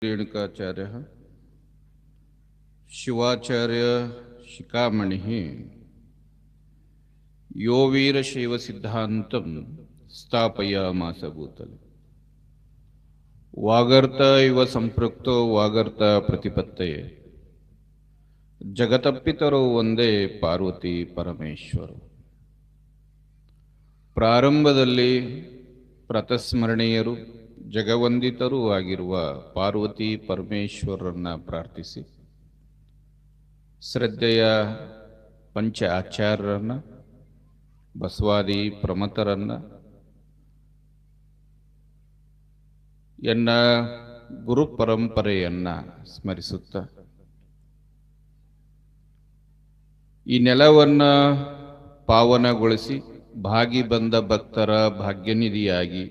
ರೇಣುಕಾಚಾರ್ಯ ಶಿವಾಚಾರ್ಯ ಶಿಖಾಮಣಿ ಯೋ ವೀರಶೈವ ಸಿದ್ಧಾಂತಂ ಸ್ಥಾಪಯಾಮಾಸ ಭೂತಲೆ ವಾಗರ್ತ ಇವ ಸಂಪೃಕ್ತೋ ವಾಗರ್ತ ಪ್ರತಿಪತ್ತಯೇ ಜಗತಪ್ಪಿತರೋ ಒಂದೇ ಪಾರ್ವತಿ ಪರಮೇಶ್ವರ. ಪ್ರಾರಂಭದಲ್ಲಿ ಪ್ರತಸ್ಮರಣೀಯರು ಜಗವಂದಿತರೂ ಆಗಿರುವ ಪಾರ್ವತಿ ಪರಮೇಶ್ವರರನ್ನ ಪ್ರಾರ್ಥಿಸಿ, ಶ್ರದ್ಧೆಯ ಪಂಚ ಆಚಾರ್ಯರನ್ನ, ಬಸವಾದಿ ಪ್ರಮತರನ್ನ, ಎನ್ನ ಗುರು ಪರಂಪರೆಯನ್ನ ಸ್ಮರಿಸುತ್ತ ಈ ನೆಲವನ್ನ ಪಾವನಗೊಳಿಸಿ ಭಾಗಿ ಬಂದ ಭಕ್ತರ ಭಾಗ್ಯನಿಧಿಯಾಗಿ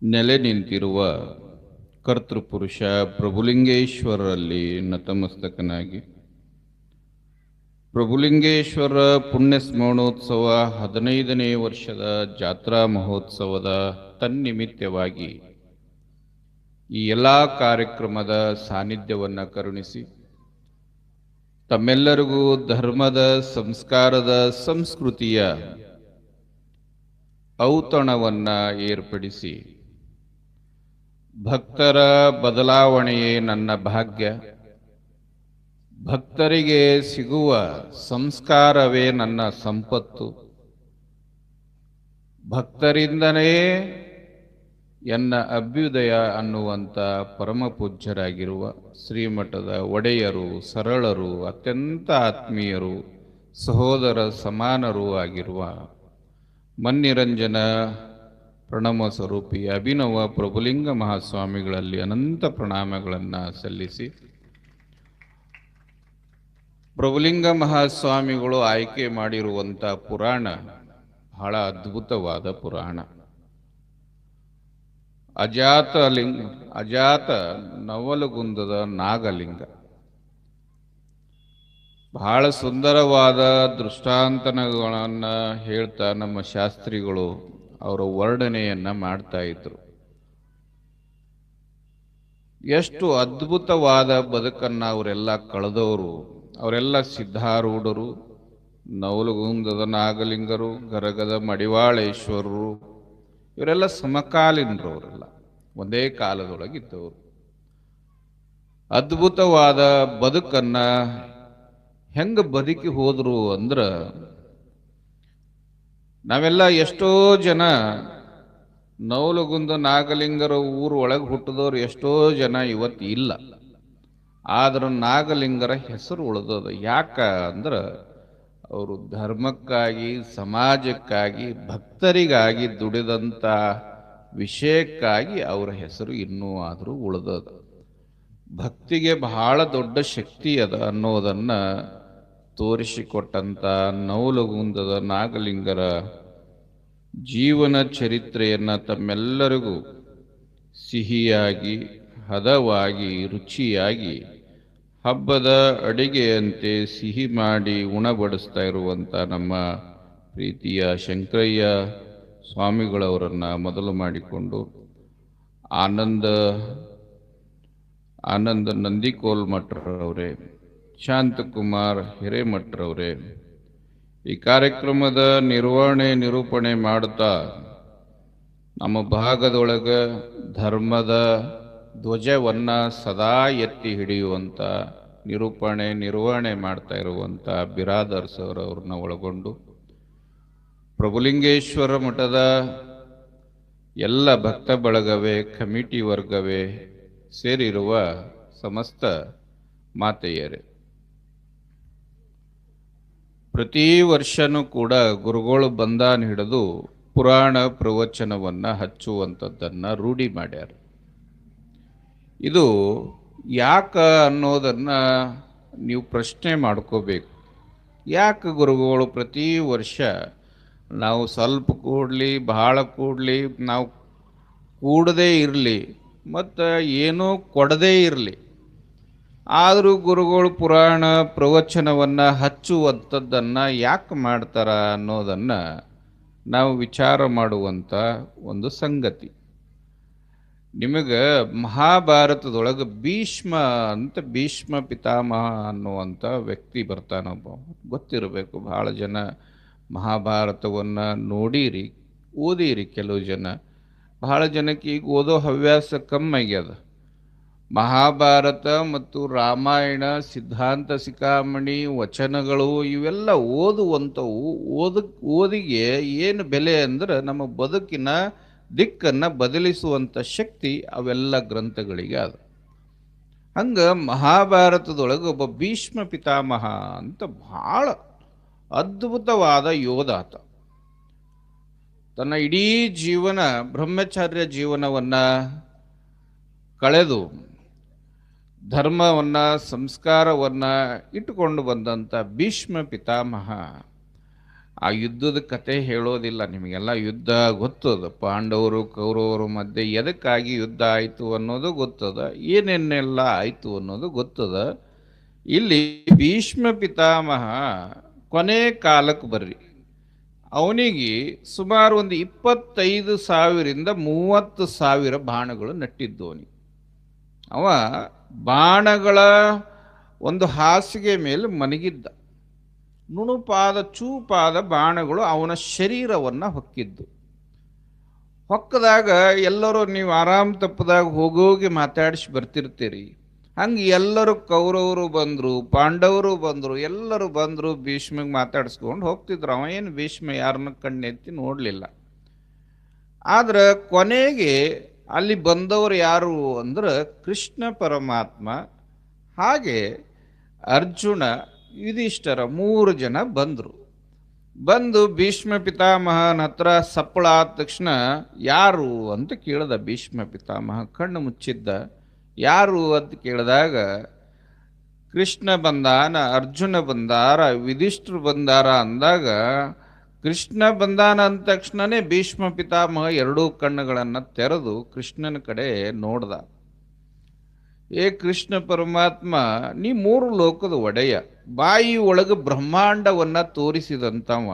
ನೆಲೆ ನಿಂತಿರುವ ಕರ್ತೃಪುರುಷ ಪ್ರಭುಲಿಂಗೇಶ್ವರರಲ್ಲಿ ನತಮಸ್ತಕನಾಗಿ ಪ್ರಭುಲಿಂಗೇಶ್ವರ ಪುಣ್ಯ ಸ್ಮರಣೋತ್ಸವ 15ನೇ ವರ್ಷದ ಜಾತ್ರಾ ಮಹೋತ್ಸವದ ತನ್ನಿಮಿತ್ತವಾಗಿ ಈ ಎಲ್ಲ ಕಾರ್ಯಕ್ರಮದ ಸಾನ್ನಿಧ್ಯವನ್ನು ಕರುಣಿಸಿ ತಮ್ಮೆಲ್ಲರಿಗೂ ಧರ್ಮದ ಸಂಸ್ಕಾರದ ಸಂಸ್ಕೃತಿಯ ಔತಣವನ್ನ ಏರ್ಪಡಿಸಿ ಭಕ್ತರ ಬದಲಾವಣೆಯೇ ನನ್ನ ಭಾಗ್ಯ, ಭಕ್ತರಿಗೆ ಸಿಗುವ ಸಂಸ್ಕಾರವೇ ನನ್ನ ಸಂಪತ್ತು, ಭಕ್ತರಿಂದನೇ ಎನ್ನ ಅಭ್ಯುದಯ ಅನ್ನುವಂಥ ಪರಮ ಪೂಜ್ಯರಾಗಿರುವ ಶ್ರೀಮಠದ ಒಡೆಯರು, ಸರಳರು, ಅತ್ಯಂತ ಆತ್ಮೀಯರು, ಸಹೋದರ ಸಮಾನರೂ ಆಗಿರುವ ಮನ್ನಿರಂಜನ ಪ್ರಣಮ ಸ್ವರೂಪಿ ಅಭಿನವ ಪ್ರಭುಲಿಂಗ ಮಹಾಸ್ವಾಮಿಗಳಲ್ಲಿ ಅನಂತ ಪ್ರಣಾಮಗಳನ್ನು ಸಲ್ಲಿಸಿ, ಪ್ರಭುಲಿಂಗ ಮಹಾಸ್ವಾಮಿಗಳು ಆಯ್ಕೆ ಮಾಡಿರುವಂಥ ಪುರಾಣ ಬಹಳ ಅದ್ಭುತವಾದ ಪುರಾಣ. ಅಜಾತ ನವಲಗುಂದದ ನಾಗಲಿಂಗ. ಬಹಳ ಸುಂದರವಾದ ದೃಷ್ಟಾಂತನಗಳನ್ನು ಹೇಳ್ತಾ ನಮ್ಮ ಶಾಸ್ತ್ರಿಗಳು ಅವರ ವರ್ಣನೆಯನ್ನ ಮಾಡ್ತಾ ಇದ್ರು. ಎಷ್ಟು ಅದ್ಭುತವಾದ ಬದುಕನ್ನ ಅವರೆಲ್ಲ ಕಳೆದವರು, ಅವರೆಲ್ಲ ಸಿದ್ಧಾರೂಢರು, ನವಲಗುಂದದ ನಾಗಲಿಂಗರು, ಗರಗದ ಮಡಿವಾಳೇಶ್ವರರು, ಇವರೆಲ್ಲ ಸಮಕಾಲೀನರು. ಅವರೆಲ್ಲ ಒಂದೇ ಕಾಲದೊಳಗಿದ್ದವರು. ಅದ್ಭುತವಾದ ಬದುಕನ್ನ ಹೆಂಗ ಬದುಕಿ ಹೋದ್ರು ಅಂದ್ರ, ನಾವೆಲ್ಲ ಎಷ್ಟೋ ಜನ ನವಲಗುಂದ ನಾಗಲಿಂಗರ ಊರು ಒಳಗೆ ಹುಟ್ಟಿದವರು ಎಷ್ಟೋ ಜನ ಇವತ್ತು ಇಲ್ಲ. ಆದ್ರೆ ನಾಗಲಿಂಗರ ಹೆಸರು ಉಳಿದದ. ಯಾಕ ಅಂದ್ರ ಅವರು ಧರ್ಮಕ್ಕಾಗಿ, ಸಮಾಜಕ್ಕಾಗಿ, ಭಕ್ತರಿಗಾಗಿ ದುಡಿದಂಥ ವಿಷಯಕ್ಕಾಗಿ ಅವರ ಹೆಸರು ಇನ್ನೂ ಆದರೂ ಉಳಿದದ. ಭಕ್ತಿಗೆ ಬಹಳ ದೊಡ್ಡ ಶಕ್ತಿ ಅದ ಅನ್ನೋದನ್ನ ತೋರಿಸಿಕೊಟ್ಟಂತ ನವಲಗುಂದದ ನಾಗಲಿಂಗರ ಜೀವನ ಚರಿತ್ರೆಯನ್ನ ತಮ್ಮೆಲ್ಲರಿಗೂ ಸಿಹಿಯಾಗಿ, ಹದವಾಗಿ, ರುಚಿಯಾಗಿ, ಹಬ್ಬದ ಅಡಿಗೆಯಂತೆ ಸಿಹಿ ಮಾಡಿ ಉಣಬಡಿಸ್ತಾ ಇರುವಂಥ ನಮ್ಮ ಪ್ರೀತಿಯ ಶಂಕರಯ್ಯ ಸ್ವಾಮಿಗಳವರನ್ನ ಮೊದಲು ಮಾಡಿಕೊಂಡು ಆನಂದ ನಂದಿಕೋಲ್ಮಠರವರೇ, ಶಾಂತಕುಮಾರ್ ಹಿರೇಮಠರವರೇ ಈ ಕಾರ್ಯಕ್ರಮದ ನಿರೂಪಣೆ ಮಾಡುತ್ತಾ ನಮ್ಮ ಭಾಗದೊಳಗೆ ಧರ್ಮದ ಧ್ವಜವನ್ನ ಸದಾ ಎತ್ತಿ ಹಿಡಿಯುವಂಥ ನಿರ್ವಹಣೆ ಮಾಡ್ತಾ ಇರುವಂಥ ಬಿರಾದರ್ ಸರ್ ಅವ್ರನ್ನ ಒಳಗೊಂಡು ಪ್ರಭುಲಿಂಗೇಶ್ವರ ಮಠದ ಎಲ್ಲ ಭಕ್ತ ಬಳಗವೇ, ಕಮಿಟಿ ವರ್ಗವೇ ಸೇರಿರುವ ಸಮಸ್ತ ಮಾತೆಯರೇ, ಪ್ರತಿ ವರ್ಷನೂ ಕೂಡ ಗುರುಗಳು ಬಂದಾನ್ ಹಿಡಿದು ಪುರಾಣ ಪ್ರವಚನವನ್ನ ಹಚ್ಚುವಂಥದ್ದನ್ನ ರೂಢಿ ಮಾಡ್ಯಾರ. ಇದು ಯಾಕ ಅನ್ನೋದನ್ನ ನೀವು ಪ್ರಶ್ನೆ ಮಾಡ್ಕೋಬೇಕು. ಯಾಕೆ ಗುರುಗಳು ಪ್ರತಿ ವರ್ಷ ನಾವು ಸ್ವಲ್ಪ ಕೂಡಲಿ, ಬಹಳ ಕೂಡಲಿ, ನಾವು ಕೂಡದೇ ಇರಲಿ ಮತ್ತು ಏನೂ ಕೊಡದೇ ಇರಲಿ, ಆದರೂ ಗುರುಗಳು ಪುರಾಣ ಪ್ರವಚನವನ್ನು ಹಚ್ಚುವಂಥದ್ದನ್ನು ಯಾಕೆ ಮಾಡ್ತಾರ ಅನ್ನೋದನ್ನು ನಾವು ವಿಚಾರ ಮಾಡುವಂಥ ಒಂದು ಸಂಗತಿ. ನಿಮಗೆ ಮಹಾಭಾರತದೊಳಗೆ ಭೀಷ್ಮ ಅಂತ ಭೀಷ್ಮ ಪಿತಾಮಹ ಅನ್ನುವಂಥ ವ್ಯಕ್ತಿ ಬರ್ತಾನೊಬ್ಬ. ಗೊತ್ತಿರಬೇಕು, ಭಾಳ ಜನ ಮಹಾಭಾರತವನ್ನು ನೋಡಿರಿ, ಓದಿರಿ. ಕೆಲವು ಜನ, ಬಹಳ ಜನಕ್ಕೆ ಈಗ ಓದೋ ಹವ್ಯಾಸ ಕಮ್ಮಿ ಆಗ್ಯದ. ಮಹಾಭಾರತ ಮತ್ತು ರಾಮಾಯಣ, ಸಿದ್ಧಾಂತ ಶಿಖಾಮಣಿ, ವಚನಗಳು ಇವೆಲ್ಲ ಓದುವಂಥವು. ಓದಿಗೆ ಏನು ಬೆಲೆ ಅಂದ್ರೆ ನಮ್ಮ ಬದುಕಿನ ದಿಕ್ಕನ್ನು ಬದಲಿಸುವಂಥ ಶಕ್ತಿ ಅವೆಲ್ಲ ಗ್ರಂಥಗಳಿಗೆ ಅದ. ಹಂಗೆ ಮಹಾಭಾರತದೊಳಗೆ ಒಬ್ಬ ಭೀಷ್ಮ ಪಿತಾಮಹ ಅಂತ ಭಾಳ ಅದ್ಭುತವಾದ ಯೋಧ ಆತ. ತನ್ನ ಇಡೀ ಜೀವನ ಬ್ರಹ್ಮಚಾರ್ಯ ಜೀವನವನ್ನು ಕಳೆದು ಧರ್ಮವನ್ನು, ಸಂಸ್ಕಾರವನ್ನು ಇಟ್ಟುಕೊಂಡು ಬಂದಂಥ ಭೀಷ್ಮ ಪಿತಾಮಹ ಆ ಯುದ್ಧದ ಕತೆ ಹೇಳೋದಿಲ್ಲ. ನಿಮಗೆಲ್ಲ ಯುದ್ಧ ಗೊತ್ತದ, ಪಾಂಡವರು ಕೌರವರು ಮಧ್ಯೆ ಎದಕ್ಕಾಗಿ ಯುದ್ಧ ಆಯಿತು ಅನ್ನೋದು ಗೊತ್ತದ, ಏನೇನೆಲ್ಲ ಆಯಿತು ಅನ್ನೋದು ಗೊತ್ತದ. ಇಲ್ಲಿ ಭೀಷ್ಮ ಪಿತಾಮಹ ಕೊನೆ ಕಾಲಕ್ಕೆ ಬರ್ರಿ, ಅವನಿಗೆ ಸುಮಾರು ಒಂದು 25,000ರಿಂದ 30,000 ಬಾಣಗಳು ನಟ್ಟಿದ್ದವನಿಗೆ. ಅವ ಬಾಣಗಳ ಒಂದು ಹಾಸಿಗೆ ಮೇಲೆ ಮನಗಿದ್ದ. ನುಣುಪಾದ ಚೂಪಾದ ಬಾಣಗಳು ಅವನ ಶರೀರವನ್ನು ಹೊಕ್ಕಿದ್ದು. ಹೊಕ್ಕದಾಗ ಎಲ್ಲರೂ ನೀವು ಆರಾಮ್ ತಪ್ಪದಾಗ ಹೋಗೋಗಿ ಮಾತಾಡಿಸಿ ಬರ್ತಿರ್ತೀರಿ. ಹಂಗೆ ಎಲ್ಲರೂ ಕೌರವರು ಬಂದರು, ಪಾಂಡವರು ಬಂದರು, ಎಲ್ಲರೂ ಬಂದರು, ಭೀಷ್ಮಿಗೆ ಮಾತಾಡಿಸ್ಕೊಂಡು ಹೋಗ್ತಿದ್ರು. ಅವ ಏನು ಭೀಷ್ಮ ಯಾರನ್ನ ಕಣ್ಣೆತ್ತಿ ನೋಡಲಿಲ್ಲ. ಆದ್ರೆ ಕೊನೆಗೆ ಅಲ್ಲಿ ಬಂದವರು ಯಾರು ಅಂದ್ರೆ ಕೃಷ್ಣ ಪರಮಾತ್ಮ, ಹಾಗೆ ಅರ್ಜುನ, ಯುಧಿಷ್ಠರ 3 ಜನ ಬಂದರು. ಬಂದು ಭೀಷ್ಮ ಪಿತಾಮಹನ ಹತ್ರ ಸಪ್ಪಳ ಆದ ತಕ್ಷಣ ಯಾರು ಅಂತ ಕೇಳ್ದ. ಭೀಷ್ಮ ಪಿತಾಮಹ ಕಣ್ಣು ಮುಚ್ಚಿದ್ದ. ಯಾರು ಅಂತ ಕೇಳಿದಾಗ ಕೃಷ್ಣ ಬಂದಾನ, ಅರ್ಜುನ ಬಂದಾರ, ಯುಧಿಷ್ಠರು ಬಂದಾರ ಅಂದಾಗ, ಕೃಷ್ಣ ಬಂದಾನ ಅಂದ ತಕ್ಷಣನೇ ಭೀಷ್ಮ ಪಿತಾಮಹ 2 ಕಣ್ಣುಗಳನ್ನು ತೆರೆದು ಕೃಷ್ಣನ ಕಡೆ ನೋಡ್ದ. ಏ ಕೃಷ್ಣ ಪರಮಾತ್ಮ, ನೀ 3 ಲೋಕದ ಒಡೆಯ, ಬಾಯಿ ಒಳಗೆ ಬ್ರಹ್ಮಾಂಡವನ್ನು ತೋರಿಸಿದಂಥವ,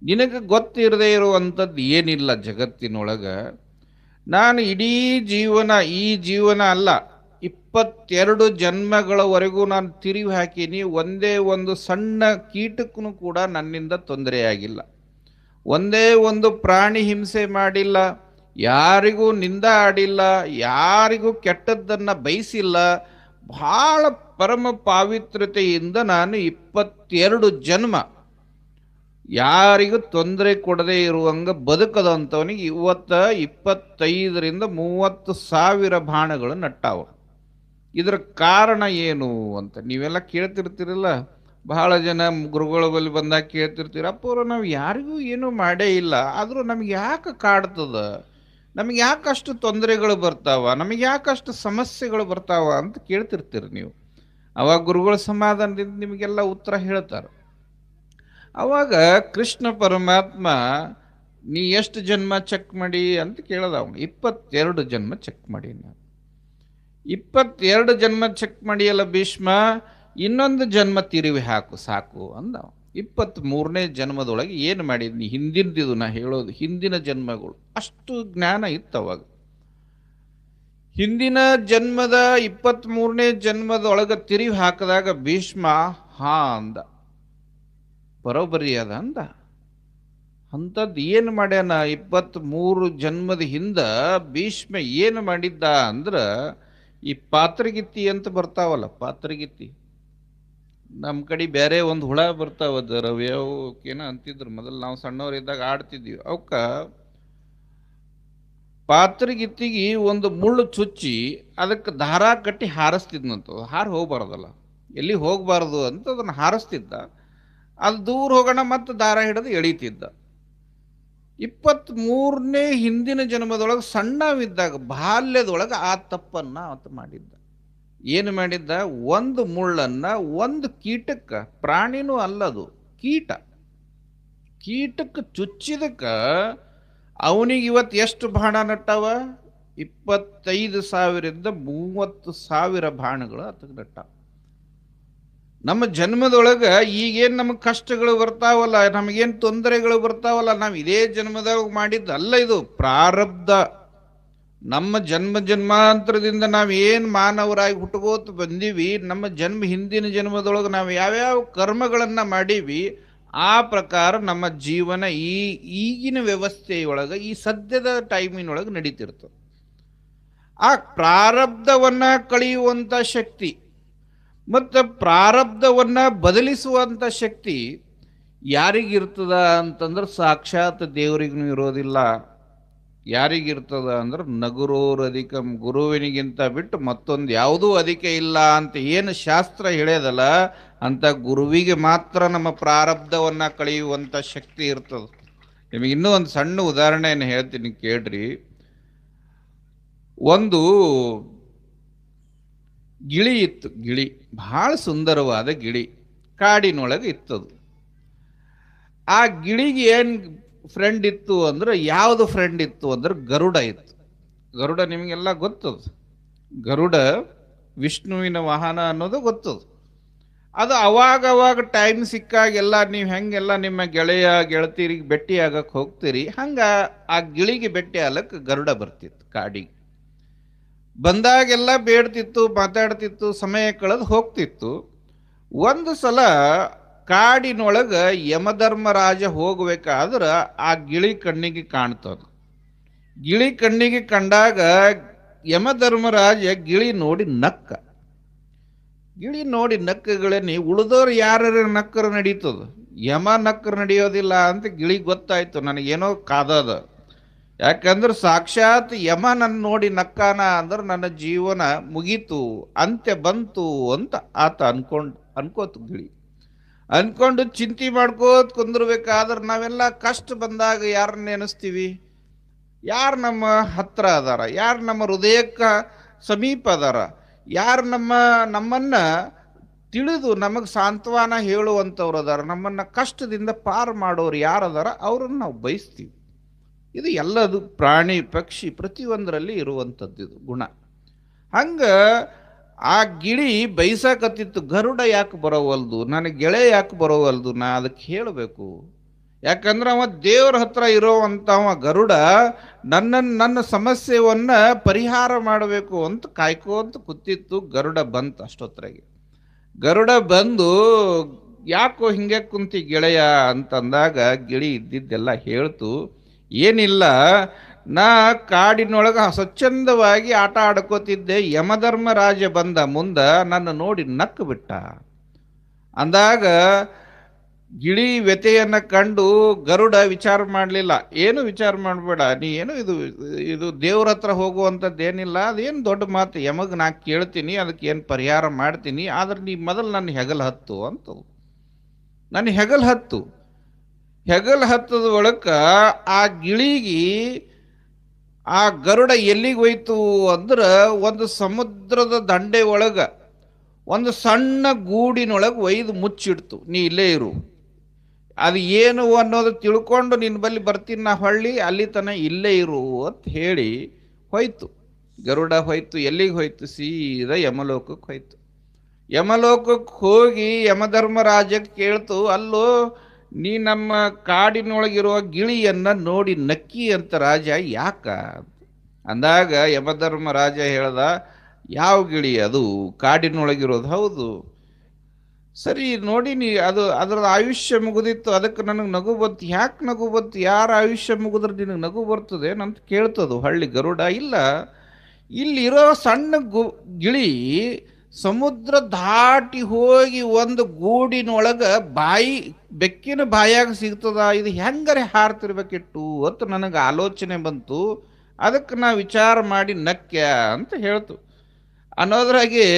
ನಿನಗೆ ಗೊತ್ತಿರದೇ ಇರುವಂಥದ್ದು ಏನಿಲ್ಲ ಜಗತ್ತಿನೊಳಗೆ. ನಾನು ಇಡೀ ಜೀವನ, ಈ ಜೀವನ ಅಲ್ಲ 22 ಜನ್ಮಗಳವರೆಗೂ ನಾನು ತಿರುವಿ ಹಾಕೀನಿ. ಒಂದೇ ಒಂದು ಸಣ್ಣ ಕೀಟಕ್ಕೂ ಕೂಡ ನನ್ನಿಂದ ತೊಂದರೆಯಾಗಿಲ್ಲ. ಒಂದೇ ಒಂದು ಪ್ರಾಣಿ ಹಿಂಸೆ ಮಾಡಿಲ್ಲ, ಯಾರಿಗೂ ನಿಂದ ಆಡಿಲ್ಲ, ಯಾರಿಗೂ ಕೆಟ್ಟದ್ದನ್ನು ಬಯಸಿಲ್ಲ. ಬಹಳ ಪರಮ ಪಾವಿತ್ರತೆಯಿಂದ ನಾನು 22 ಜನ್ಮ ಯಾರಿಗೂ ತೊಂದರೆ ಕೊಡದೇ ಇರುವಂಗೆ ಬದುಕದಂಥವನಿಗೆ ಇವತ್ತು 25ರಿಂದ 30,000 ಬಾಣಗಳು ನಟ್ಟಾವ. ಇದರ ಕಾರಣ ಏನು ಅಂತ ನೀವೆಲ್ಲ ಕೇಳ್ತಿರ್ತೀರಲ್ಲ. ಬಹಳ ಜನ ಗುರುಗಳ ಬಳಿ ಬಂದಾಗ ಕೇಳ್ತಿರ್ತೀರ, ಅಪ್ಪವ್ರು ನಾವು ಯಾರಿಗೂ ಏನೂ ಮಾಡೇ ಇಲ್ಲ, ಆದರೂ ನಮ್ಗೆ ಯಾಕೆ ಕಾಡ್ತದ, ನಮಗೆ ಯಾಕಷ್ಟು ತೊಂದರೆಗಳು ಬರ್ತಾವ, ನಮಗೆ ಯಾಕಷ್ಟು ಸಮಸ್ಯೆಗಳು ಬರ್ತಾವ ಅಂತ ಕೇಳ್ತಿರ್ತೀರಿ ನೀವು. ಅವಾಗ ಗುರುಗಳ ಸಮಾಧಾನದಿಂದ ನಿಮಗೆಲ್ಲ ಉತ್ತರ ಹೇಳ್ತಾರೆ. ಅವಾಗ ಕೃಷ್ಣ ಪರಮಾತ್ಮ ನೀ ಎಷ್ಟು ಜನ್ಮ ಚೆಕ್ ಮಾಡಿ ಅಂತ ಕೇಳ್ದ. ಅವನು 22 ಜನ್ಮ ಚೆಕ್ ಮಾಡಿ. ನಾನು 22 ಜನ್ಮ ಚೆಕ್ ಮಾಡಿಯಲ್ಲ ಭೀಷ್ಮ, ಇನ್ನೊಂದು ಜನ್ಮ ತಿರುವಿ ಹಾಕು ಸಾಕು ಅಂದ. 23ನೇ ಜನ್ಮದೊಳಗೆ ಏನು ಮಾಡಿದ್ನಿ, ಹಿಂದಿನದು ನಾ ಹೇಳೋದು, ಹಿಂದಿನ ಜನ್ಮಗಳು ಅಷ್ಟು ಜ್ಞಾನ ಇತ್ತು ಅವಾಗ. ಹಿಂದಿನ ಜನ್ಮದ 23ನೇ ಜನ್ಮದೊಳಗೆ ತಿರುವಿ ಹಾಕಿದಾಗ ಭೀಷ್ಮ ಹಾ ಅಂದ, ಬರೋಬ್ಬರಿ ಅದ ಅಂದ. ಅಂಥದ್ದು ಏನು ಮಾಡ್ಯಾನ 23 ಜನ್ಮದ ಹಿಂದ ಭೀಷ್ಮ ಏನು ಮಾಡಿದ್ದ ಅಂದ್ರೆ, ಈ ಪಾತ್ರಗಿತ್ತಿ ಅಂತ ಬರ್ತಾವಲ್ಲ, ಪಾತ್ರಗಿತ್ತಿ ನಮ್ಮ ಕಡೆ ಬೇರೆ ಒಂದು ಹುಳ ಬರ್ತಾವದ ರವ್ಯವಕ್ಕೇನ ಅಂತಿದ್ರು ಮೊದಲು, ನಾವು ಸಣ್ಣವರಿದ್ದಾಗ ಆಡ್ತಿದ್ವಿ. ಅವಕ್ಕ ಪಾತ್ರಗಿತ್ತಿಗೆ ಒಂದು ಮುಳ್ಳು ಚುಚ್ಚಿ ಅದಕ್ಕೆ ದಾರ ಕಟ್ಟಿ ಹಾರಿಸ್ತಿದ್ನಂತ. ಹಾರು ಹೋಗ್ಬಾರ್ದಲ್ಲ, ಎಲ್ಲಿ ಹೋಗಬಾರ್ದು ಅಂತ ಅದನ್ನು ಹಾರಿಸ್ತಿದ್ದ. ಅದು ದೂರ ಹೋಗೋಣ ಮತ್ತು ದಾರ ಹಿಡಿದು ಎಳೀತಿದ್ದ. 23ನೇ ಹಿಂದಿನ ಜನ್ಮದೊಳಗೆ ಸಣ್ಣವಿದ್ದಾಗ ಬಾಲ್ಯದೊಳಗೆ ಆ ತಪ್ಪನ್ನು ಆತ ಮಾಡಿದ್ದ. ಏನು ಮಾಡಿದ್ದ, ಒಂದು ಮುಳ್ಳನ್ನು ಒಂದು ಕೀಟಕ್ಕೆ, ಪ್ರಾಣಿನೂ ಅಲ್ಲದು ಕೀಟಕ್ಕೆ ಚುಚ್ಚಿದಕ್ಕೆ ಅವನಿಗೆ ಇವತ್ತು ಎಷ್ಟು ಬಾಣ ನಟ್ಟವ, 25,000ರಿಂದ 30,000 ಬಾಣಗಳು ಆತಗೆ ನಟ್ಟಾವ. ನಮ್ಮ ಜನ್ಮದೊಳಗೆ ಈಗೇನು ನಮಗೆ ಕಷ್ಟಗಳು ಬರ್ತಾವಲ್ಲ, ನಮಗೇನು ತೊಂದರೆಗಳು ಬರ್ತಾವಲ್ಲ, ನಾವು ಇದೇ ಜನ್ಮದಾಗ ಮಾಡಿದ್ದಲ್ಲ, ಇದು ಪ್ರಾರಬ್ಧ. ನಮ್ಮ ಜನ್ಮ ಜನ್ಮಾಂತರದಿಂದ ನಾವು ಏನು ಮಾನವರಾಗಿ ಹುಟ್ಟುಕೋತ ಬಂದೀವಿ, ನಮ್ಮ ಹಿಂದಿನ ಜನ್ಮದೊಳಗೆ ನಾವು ಯಾವ್ಯಾವ ಕರ್ಮಗಳನ್ನು ಮಾಡೀವಿ, ಆ ಪ್ರಕಾರ ನಮ್ಮ ಜೀವನ ಈಗಿನ ವ್ಯವಸ್ಥೆಯೊಳಗೆ ಈ ಸದ್ಯದ ಟೈಮಿನೊಳಗೆ ನಡೀತಿರ್ತದೆ. ಆ ಪ್ರಾರಬ್ಧವನ್ನ ಕಳೆಯುವಂಥ ಶಕ್ತಿ ಮತ್ತು ಪ್ರಾರಬ್ಧವನ್ನ ಬದಲಿಸುವಂಥ ಶಕ್ತಿ ಯಾರಿಗಿರ್ತದ ಅಂತಂದ್ರೆ ಸಾಕ್ಷಾತ್ ದೇವರಿಗೂ ಇರೋದಿಲ್ಲ. ಯಾರಿಗಿರ್ತದ ಅಂದ್ರೆ ನಗುರೋರಧಿಕಂ, ಗುರುವಿನಿಗಿಂತ ಬಿಟ್ಟು ಮತ್ತೊಂದು ಯಾವುದೂ ಅಧಿಕ ಇಲ್ಲ ಅಂತ ಏನು ಶಾಸ್ತ್ರ ಹೇಳ್ಯದಲ್ಲ, ಅಂತ ಗುರುವಿಗೆ ಮಾತ್ರ ನಮ್ಮ ಪ್ರಾರಬ್ಧವನ್ನ ಕಳೆಯುವಂಥ ಶಕ್ತಿ ಇರ್ತದೆ. ನಿಮಗೆ ಇನ್ನೂ ಒಂದು ಸಣ್ಣ ಉದಾಹರಣೆಯನ್ನು ಹೇಳ್ತೀನಿ ಕೇಳ್ರಿ. ಒಂದು ಗಿಳಿ ಇತ್ತು. ಗಿಳಿ ಬಹಳ ಸುಂದರವಾದ ಗಿಳಿ ಕಾಡಿನೊಳಗೆ ಇತ್ತದು. ಆ ಗಿಳಿಗೆ ಏನು ಫ್ರೆಂಡ್ ಇತ್ತು ಅಂದ್ರೆ, ಯಾವುದು ಫ್ರೆಂಡ್ ಇತ್ತು ಅಂದ್ರೆ ಗರುಡ ಇತ್ತು. ಗರುಡ ನಿಮಗೆಲ್ಲ ಗೊತ್ತದು. ಗರುಡ ವಿಷ್ಣುವಿನ ವಾಹನ ಅನ್ನೋದು ಗೊತ್ತದು. ಅದು ಅವಾಗ ಟೈಮ್ ಸಿಕ್ಕಾಗೆಲ್ಲ ನೀವು ಹೆಂಗೆಲ್ಲ ನಿಮ್ಮ ಗೆಳೆಯ ಗೆಳತಿಯರಿಗೆ ಭೇಟಿ ಆಗಕ್ಕೆ ಹೋಗ್ತೀರಿ, ಹಂಗೆ ಆ ಗಿಳಿಗೆ ಭೇಟಿ ಆಗಕ್ಕೆ ಗರುಡ ಬರ್ತಿತ್ತು. ಕಾಡಿಗೆ ಬಂದಾಗೆಲ್ಲ ಬೇಡ್ತಿತ್ತು, ಮಾತಾಡ್ತಿತ್ತು, ಸಮಯ ಕಳೆದು ಹೋಗ್ತಿತ್ತು. ಒಂದು ಸಲ ಕಾಡಿನೊಳಗೆ ಯಮಧರ್ಮರಾಜ ಹೋಗ್ಬೇಕಾದ್ರೆ ಆ ಗಿಳಿ ಕಣ್ಣಿಗೆ ಕಾಣ್ತದ. ಗಿಳಿ ಕಣ್ಣಿಗೆ ಕಂಡಾಗ ಯಮಧರ್ಮರಾಜ ಗಿಳಿ ನೋಡಿ ನಕ್ಕ. ಗಿಳಿ ನೋಡಿ ನಕ್ಕಗಳೇ ಉಳಿದವ್ರು ಯಾರು ನಕ್ಕರು ನಡೀತದ, ಯಮ ನಕ್ಕರು ನಡೆಯೋದಿಲ್ಲ ಅಂತ ಗಿಳಿ ಗೊತ್ತಾಯ್ತು. ನನಗೇನೋ ಕಾದದ, ಯಾಕಂದ್ರೆ ಸಾಕ್ಷಾತ್ ಯಮ ನನ್ನ ನೋಡಿ ನಕ್ಕಾನ ಅಂದ್ರೆ ನನ್ನ ಜೀವನ ಮುಗೀತು, ಅಂತ್ಯ ಬಂತು ಅಂತ ಆತ ಅನ್ಕೋತು. ಗಿಳಿ ಅನ್ಕೊಂಡು ಚಿಂತೆ ಮಾಡ್ಕೋತ ಕುಂದಿರ್ಬೇಕಾದ್ರೆ ನಾವೆಲ್ಲ ಕಷ್ಟ ಬಂದಾಗ ಯಾರನ್ನ ನೆನೆಸ್ತೀವಿ? ಯಾರು ನಮ್ಮ ಹತ್ರ ಅದಾರ, ಯಾರು ನಮ್ಮ ಹೃದಯಕ್ಕೆ ಸಮೀಪ ಅದಾರ, ಯಾರು ನಮ್ಮನ್ನ ತಿಳಿದು ನಮಗೆ ಸಾಂತ್ವನ ಹೇಳುವಂಥವ್ರು ಅದಾರ, ನಮ್ಮನ್ನ ಕಷ್ಟದಿಂದ ಪಾರು ಮಾಡೋರು ಯಾರದಾರ ಅವ್ರನ್ನ ನಾವು ಬಯಸ್ತೀವಿ. ಇದು ಎಲ್ಲದು ಪ್ರಾಣಿ ಪಕ್ಷಿ ಪ್ರತಿಯೊಂದರಲ್ಲಿ ಇರುವಂಥದ್ದು ಇದು ಗುಣ. ಹಂಗೆ ಆ ಗಿಳಿ ಬೈಸಾಕತ್ತಿತ್ತು, ಗರುಡ ಯಾಕೆ ಬರೋವಲ್ದು, ನನಗೆ ಗೆಳೆಯ ಯಾಕೆ ಬರೋವಲ್ದು, ನಾ ಅದಕ್ಕೆ ಹೇಳಬೇಕು. ಯಾಕಂದ್ರೆ ಅವ ದೇವ್ರ ಹತ್ರ ಇರೋವಂಥವ ಗರುಡ ನನ್ನ ಸಮಸ್ಯೆಯನ್ನ ಪರಿಹಾರ ಮಾಡಬೇಕು ಅಂತ ಕಾಯ್ಕೋಂತ ಕೂತಿತ್ತು. ಗರುಡ ಬಂತು. ಅಷ್ಟೊತ್ತರೆಗೆ ಗರುಡ ಬಂದು, ಯಾಕೋ ಹಿಂಗೆ ಕುಂತಿ ಗೆಳೆಯ ಅಂತಂದಾಗ ಗಿಳಿ ಇದ್ದಿದ್ದೆಲ್ಲ ಹೇಳ್ತು. ಏನಿಲ್ಲ, ನಾ ಕಾಡಿನೊಳಗೆ ಸ್ವಚ್ಛಂದವಾಗಿ ಆಟ ಆಡ್ಕೋತಿದ್ದೆ, ಯಮಧರ್ಮರಾಜ ಬಂದ ಮುಂದ ನನ್ನ ನೋಡಿ ನಕ್ಕು ಬಿಟ್ಟ ಅಂದಾಗ ಗಿಳಿ ವ್ಯತೆಯನ್ನು ಕಂಡು ಗರುಡ ವಿಚಾರ ಮಾಡಲಿಲ್ಲ. ಏನು ವಿಚಾರ ಮಾಡಬೇಡ, ನೀ ಏನು ಇದು ದೇವ್ರ ಹತ್ರ ಹೋಗುವಂಥದ್ದೇನಿಲ್ಲ, ಅದೇನು ದೊಡ್ಡ ಮಾತು, ಯಮಗೆ ನಾ ಕೇಳ್ತೀನಿ, ಅದಕ್ಕೆ ಏನು ಪರಿಹಾರ ಮಾಡ್ತೀನಿ, ಆದ್ರೆ ನೀ ಮೊದಲು ನನ್ನ ಹೆಗಲು ಹತ್ತು ಅಂತ. ನನ್ನ ಹೆಗಲು ಹತ್ತದ ಒಳಕ ಆ ಗಿಳಿಗೆ ಆ ಗರುಡ ಎಲ್ಲಿಗೆ ಹೋಯ್ತು ಅಂದ್ರೆ, ಒಂದು ಸಮುದ್ರದ ದಂಡೆ ಒಳಗೆ ಒಂದು ಸಣ್ಣ ಗೂಡಿನೊಳಗೆ ಒಯ್ದು ಮುಚ್ಚಿಡ್ತು. ನೀ ಇಲ್ಲೇ ಇರು, ಅದು ಏನು ಅನ್ನೋದು ತಿಳ್ಕೊಂಡು ನಿನ್ನ ಬಳಿ ಬರ್ತೀನಿ ನಾ, ಹೊಳ್ಳಿ ಅಲ್ಲಿ ತನ ಇಲ್ಲೇ ಇರು ಅಂತ ಹೇಳಿ ಹೋಯ್ತು. ಗರುಡ ಹೋಯ್ತು. ಎಲ್ಲಿಗೆ ಹೋಯ್ತು? ಸೀದಾ ಯಮಲೋಕಕ್ಕೆ ಹೋಯ್ತು. ಯಮಲೋಕಕ್ಕೆ ಹೋಗಿ ಯಮಧರ್ಮರಾಜಕ್ಕೆ ಕೇಳ್ತು, ಅಲ್ಲೋ ನೀ ನಮ್ಮ ಕಾಡಿನೊಳಗಿರುವ ಗಿಳಿಯನ್ನ ನೋಡಿ ನಕ್ಕಿ ಅಂತ ರಾಜ ಯಾಕ ಅಂದಾಗ ಯಮಧರ್ಮರಾಜ ಹೇಳ್ದ, ಯಾವ ಗಿಳಿ? ಅದು ಕಾಡಿನೊಳಗಿರೋದು. ಹೌದು, ಸರಿ ನೋಡಿ, ನೀ ಅದರ ಆಯುಷ್ಯ ಮುಗಿದಿತ್ತು, ಅದಕ್ಕೆ ನನಗೆ ನಗು ಬಂತು. ಯಾಕೆ ನಗು ಬಂತು? ಯಾರ ಆಯುಷ್ಯ ಮುಗಿದ್ರೆ ನಿನಗೆ ನಗು ಬರ್ತದೆ ಅಂತ ಕೇಳ್ತದು ಹಳ್ಳಿ ಗರುಡ. ಇಲ್ಲ, ಇಲ್ಲಿರೋ ಸಣ್ಣ ಗಿಳಿ ಸಮುದ್ರ ದಾಟಿ ಹೋಗಿ ಒಂದು ಗೂಡಿನೊಳಗೆ ಬೆಕ್ಕಿನ ಬಾಯಾಗ ಸಿಗ್ತದ, ಇದು ಹೆಂಗರೆ ಹಾರ್ತಿರ್ಬೇಕಿಟ್ಟು ಅಂತ ನನಗೆ ಆಲೋಚನೆ ಬಂತು, ಅದಕ್ಕೆ ನಾ ವಿಚಾರ ಮಾಡಿ ನಕ್ಯ ಅಂತ ಹೇಳ್ತು. ಅನ್ನೋದ್ರಾಗೆ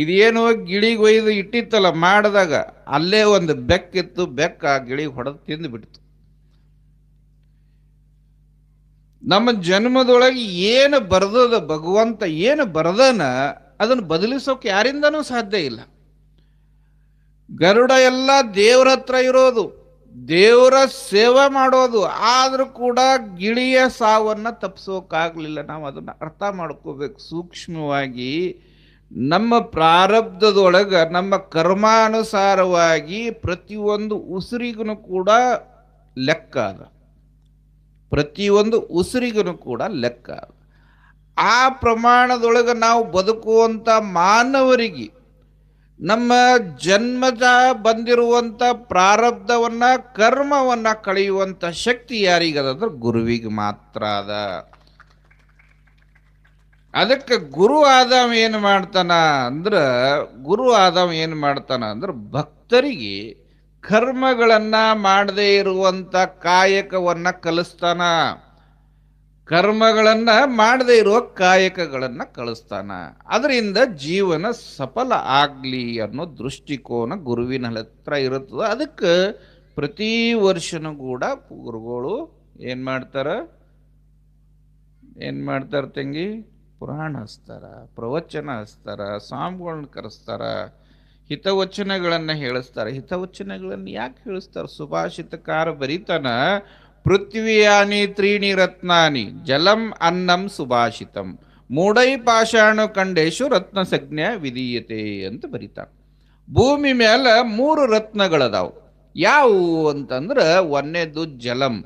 ಇದೇನೋ ಗಿಳಿಗೆ ಒಯ್ದು ಇಟ್ಟಿತ್ತಲ್ಲ ಮಾಡಿದಾಗ, ಅಲ್ಲೇ ಒಂದು ಬೆಕ್ಕಿತ್ತು. ಬೆಕ್ಕ ಆ ಗಿಳಿಗೆ ಹೊಡೆದು ತಿಂದು ಬಿಡ್ತು. ನಮ್ಮ ಜನ್ಮದೊಳಗೆ ಏನು ಬರ್ದದ ಭಗವಂತ, ಏನು ಬರ್ದನ ಅದನ್ನು ಬದಲಿಸೋಕೆ ಯಾರಿಂದನೂ ಸಾಧ್ಯ ಇಲ್ಲ. ಗರುಡ ಎಲ್ಲ ದೇವ್ರ ಹತ್ರ ಇರೋದು, ದೇವರ ಸೇವೆ ಮಾಡೋದು, ಆದ್ರೂ ಕೂಡ ಗಿಳಿಯ ಸಾವನ್ನ ತಪ್ಪಿಸೋಕಾಗ್ಲಿಲ್ಲ. ನಾವು ಅದನ್ನ ಅರ್ಥ ಮಾಡ್ಕೋಬೇಕು ಸೂಕ್ಷ್ಮವಾಗಿ. ನಮ್ಮ ಪ್ರಾರಬ್ಧದೊಳಗೆ ನಮ್ಮ ಕರ್ಮಾನುಸಾರವಾಗಿ ಪ್ರತಿಯೊಂದು ಉಸಿರಿಗೂ ಕೂಡ ಲೆಕ್ಕ ಅದ. ಪ್ರತಿಯೊಂದು ಉಸಿರಿಗೂ ಕೂಡ ಲೆಕ್ಕ ಅದ. ಆ ಪ್ರಮಾಣದೊಳಗೆ ನಾವು ಬದುಕುವಂಥ ಮಾನವರಿಗೆ ನಮ್ಮ ಜನ್ಮದ ಬಂದಿರುವಂಥ ಪ್ರಾರಬ್ಧವನ್ನ ಕರ್ಮವನ್ನ ಕಳೆಯುವಂಥ ಶಕ್ತಿ ಯಾರಿಗದಂದ್ರೆ ಗುರುವಿಗೆ ಮಾತ್ರ ಅದ. ಅದಕ್ಕೆ ಗುರು ಆದವ ಏನು ಮಾಡ್ತಾನ ಅಂದ್ರೆ ಭಕ್ತರಿಗೆ ಕರ್ಮಗಳನ್ನ ಮಾಡದೇ ಇರುವಂತ ಕಾಯಕವನ್ನ ಕಲಿಸ್ತಾನ, ಕರ್ಮಗಳನ್ನ ಮಾಡದೇ ಇರುವ ಕಾಯಕಗಳನ್ನ ಕಳಿಸ್ತಾನ. ಅದರಿಂದ ಜೀವನ ಸಫಲ ಆಗ್ಲಿ ಅನ್ನೋ ದೃಷ್ಟಿಕೋನ ಗುರುವಿನ ಹತ್ರ ಇರುತ್ತದೆ. ಅದಕ್ಕೆ ಪ್ರತಿ ವರ್ಷನೂ ಕೂಡ ಗುರುಗಳು ಏನ್ ಮಾಡ್ತಾರ ತಂಗಿ, ಪುರಾಣ ಹಚ್ತಾರ, ಪ್ರವಚನ ಹಚ್ತಾರ, ಸ್ವಾಮಿಗಳನ್ನ ಕರೆಸ್ತಾರ, ಹಿತವಚನಗಳನ್ನು ಹೇಳಿಸ್ತಾರೆ. ಹಿತವಚನಗಳನ್ನು ಯಾಕೆ ಹೇಳಿಸ್ತಾರೆ? ಸುಭಾಷಿತಕಾರ ಬರೀತಾನ, ಪೃಥ್ವಿಯಾನಿ ತ್ರೀಣಿ ರತ್ನಾನಿ ಜಲಂ ಅನ್ನಂ ಸುಭಾಷಿತಂ ಮೂಢೈ ಪಾಷಾಣ ಖಂಡೇಶು ರತ್ನ ಸಂಜ್ಞ ವಿಧೀಯತೆ ಅಂತ ಬರೀತಾನ. ಭೂಮಿ ಮೇಲೆ 3 ರತ್ನಗಳದಾವು. ಯಾವುವು ಅಂತಂದ್ರೆ ಒಂದನೇದು ಜಲಂ,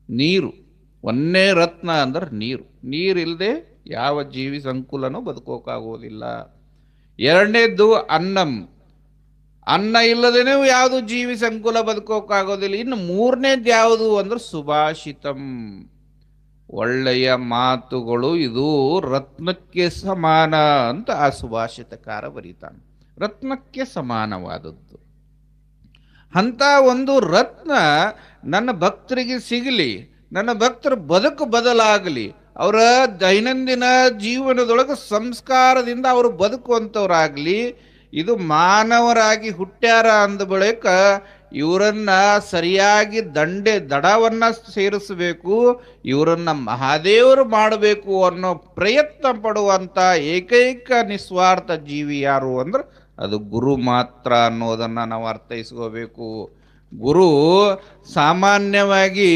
ನೀರು. ಒಂದೇ ರತ್ನ ಅಂದ್ರೆ ನೀರು. ನೀರಿಲ್ಲದೆ ಯಾವ ಜೀವಿ ಸಂಕುಲನೂ ಬದುಕೋಕ್ಕಾಗೋದಿಲ್ಲ. ಎರಡನೇದ್ದು ಅನ್ನಂ, ಅನ್ನ ಇಲ್ಲದೇನೆ ಯಾವುದು ಜೀವಿ ಸಂಕುಲ ಬದುಕೋಕ್ಕಾಗೋದಿಲ್ಲ. ಇನ್ನು ಮೂರನೇದು ಯಾವುದು ಅಂದ್ರೆ ಸುಭಾಷಿತಂ, ಒಳ್ಳೆಯ ಮಾತುಗಳು. ಇದು ರತ್ನಕ್ಕೆ ಸಮಾನ ಅಂತ ಆ ಸುಭಾಷಿತಕಾರ ಬರೀತಾನೆ. ರತ್ನಕ್ಕೆ ಸಮಾನವಾದದ್ದು ಅಂತ ಒಂದು ರತ್ನ ನನ್ನ ಭಕ್ತರಿಗೆ ಸಿಗಲಿ, ನನ್ನ ಭಕ್ತರ ಬದುಕು ಬದಲಾಗಲಿ, ಅವರ ದೈನಂದಿನ ಜೀವನದೊಳಗೆ ಸಂಸ್ಕಾರದಿಂದ ಅವರು ಬದುಕುವಂಥವ್ರಾಗಲಿ. ಇದು ಮಾನವರಾಗಿ ಹುಟ್ಟ್ಯಾರ ಅಂದ ಬಳಿಕ ಇವರನ್ನ ಸರಿಯಾಗಿ ದಡವನ್ನ ಸೇರಿಸಬೇಕು, ಇವರನ್ನ ಮಹಾದೇವರು ಮಾಡಬೇಕು ಅನ್ನೋ ಪ್ರಯತ್ನ ಪಡುವಂತ ಏಕೈಕ ನಿಸ್ವಾರ್ಥ ಜೀವಿ ಯಾರು ಅಂದ್ರೆ ಅದು ಗುರು ಮಾತ್ರ ಅನ್ನೋದನ್ನ ನಾವು ಅರ್ಥೈಸ್ಕೋಬೇಕು. ಗುರು ಸಾಮಾನ್ಯವಾಗಿ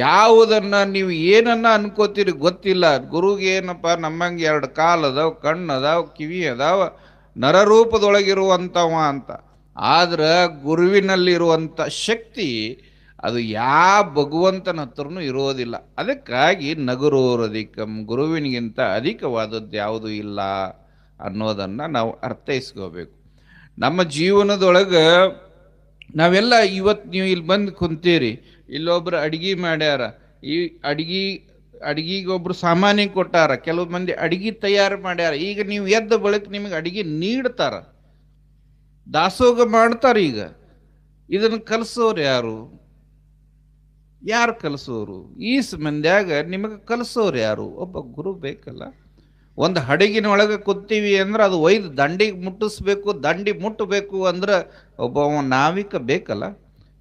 ಯಾವುದನ್ನ ನೀವು ಏನನ್ನ ಅನ್ಕೋತೀರಿ ಗೊತ್ತಿಲ್ಲ. ಗುರುಗೆ ಏನಪ್ಪ, ನಮ್ಮಂಗೆ 2 ಕಾಲು ಅದಾವ, ಕಣ್ಣು ಅದಾವ, ಕಿವಿ ಅದಾವ, ನರರೂಪದೊಳಗಿರುವಂಥವ ಅಂತ. ಆದ್ರೆ ಗುರುವಿನಲ್ಲಿರುವಂಥ ಶಕ್ತಿ ಅದು ಯಾವ ಭಗವಂತನ ಹತ್ರನೂ ಇರೋದಿಲ್ಲ. ಅದಕ್ಕಾಗಿ ನಗುರೋರಧಿಕಂ, ಗುರುವಿನಿಗಿಂತ ಅಧಿಕವಾದದ್ದು ಯಾವುದೂ ಇಲ್ಲ ಅನ್ನೋದನ್ನು ನಾವು ಅರ್ಥೈಸ್ಕೋಬೇಕು. ನಮ್ಮ ಜೀವನದೊಳಗೆ ನಾವೆಲ್ಲ ಇವತ್ತು ನೀವು ಇಲ್ಲಿ ಬಂದು ಕುಂತೀರಿ, ಇಲ್ಲೊಬ್ರು ಅಡಿಗೆ ಮಾಡ್ಯಾರ, ಈ ಅಡಿಗೆಗೊಬ್ರು ಸಾಮಾನ್ಯ ಕೊಟ್ಟಾರ, ಕೆಲವು ಮಂದಿ ಅಡಿಗೆ ತಯಾರು ಮಾಡ್ಯಾರ. ಈಗ ನೀವು ಎದ್ದ ಬಳಿಕ ನಿಮಗೆ ಅಡಿಗೆ ನೀಡ್ತಾರ, ದಾಸೋಗ ಮಾಡ್ತಾರ. ಈಗ ಇದನ್ನು ಕಲಿಸೋರು ಯಾರು ಕಲಿಸೋರು? ಈ ಮಂದ್ಯಾಗ ನಿಮಗೆ ಕಲಿಸೋರು ಯಾರು? ಒಬ್ಬ ಗುರು ಬೇಕಲ್ಲ. ಒಂದು ಹಡಗಿನೊಳಗೆ ಕೂತೀವಿ ಅಂದ್ರೆ ಅದು ಒಯ್ದು ದಂಡಿಗೆ ಮುಟ್ಟಿಸ್ಬೇಕು, ದಂಡಿ ಮುಟ್ಟಬೇಕು ಅಂದ್ರೆ ಒಬ್ಬ ನಾವಿಕ ಬೇಕಲ್ಲ.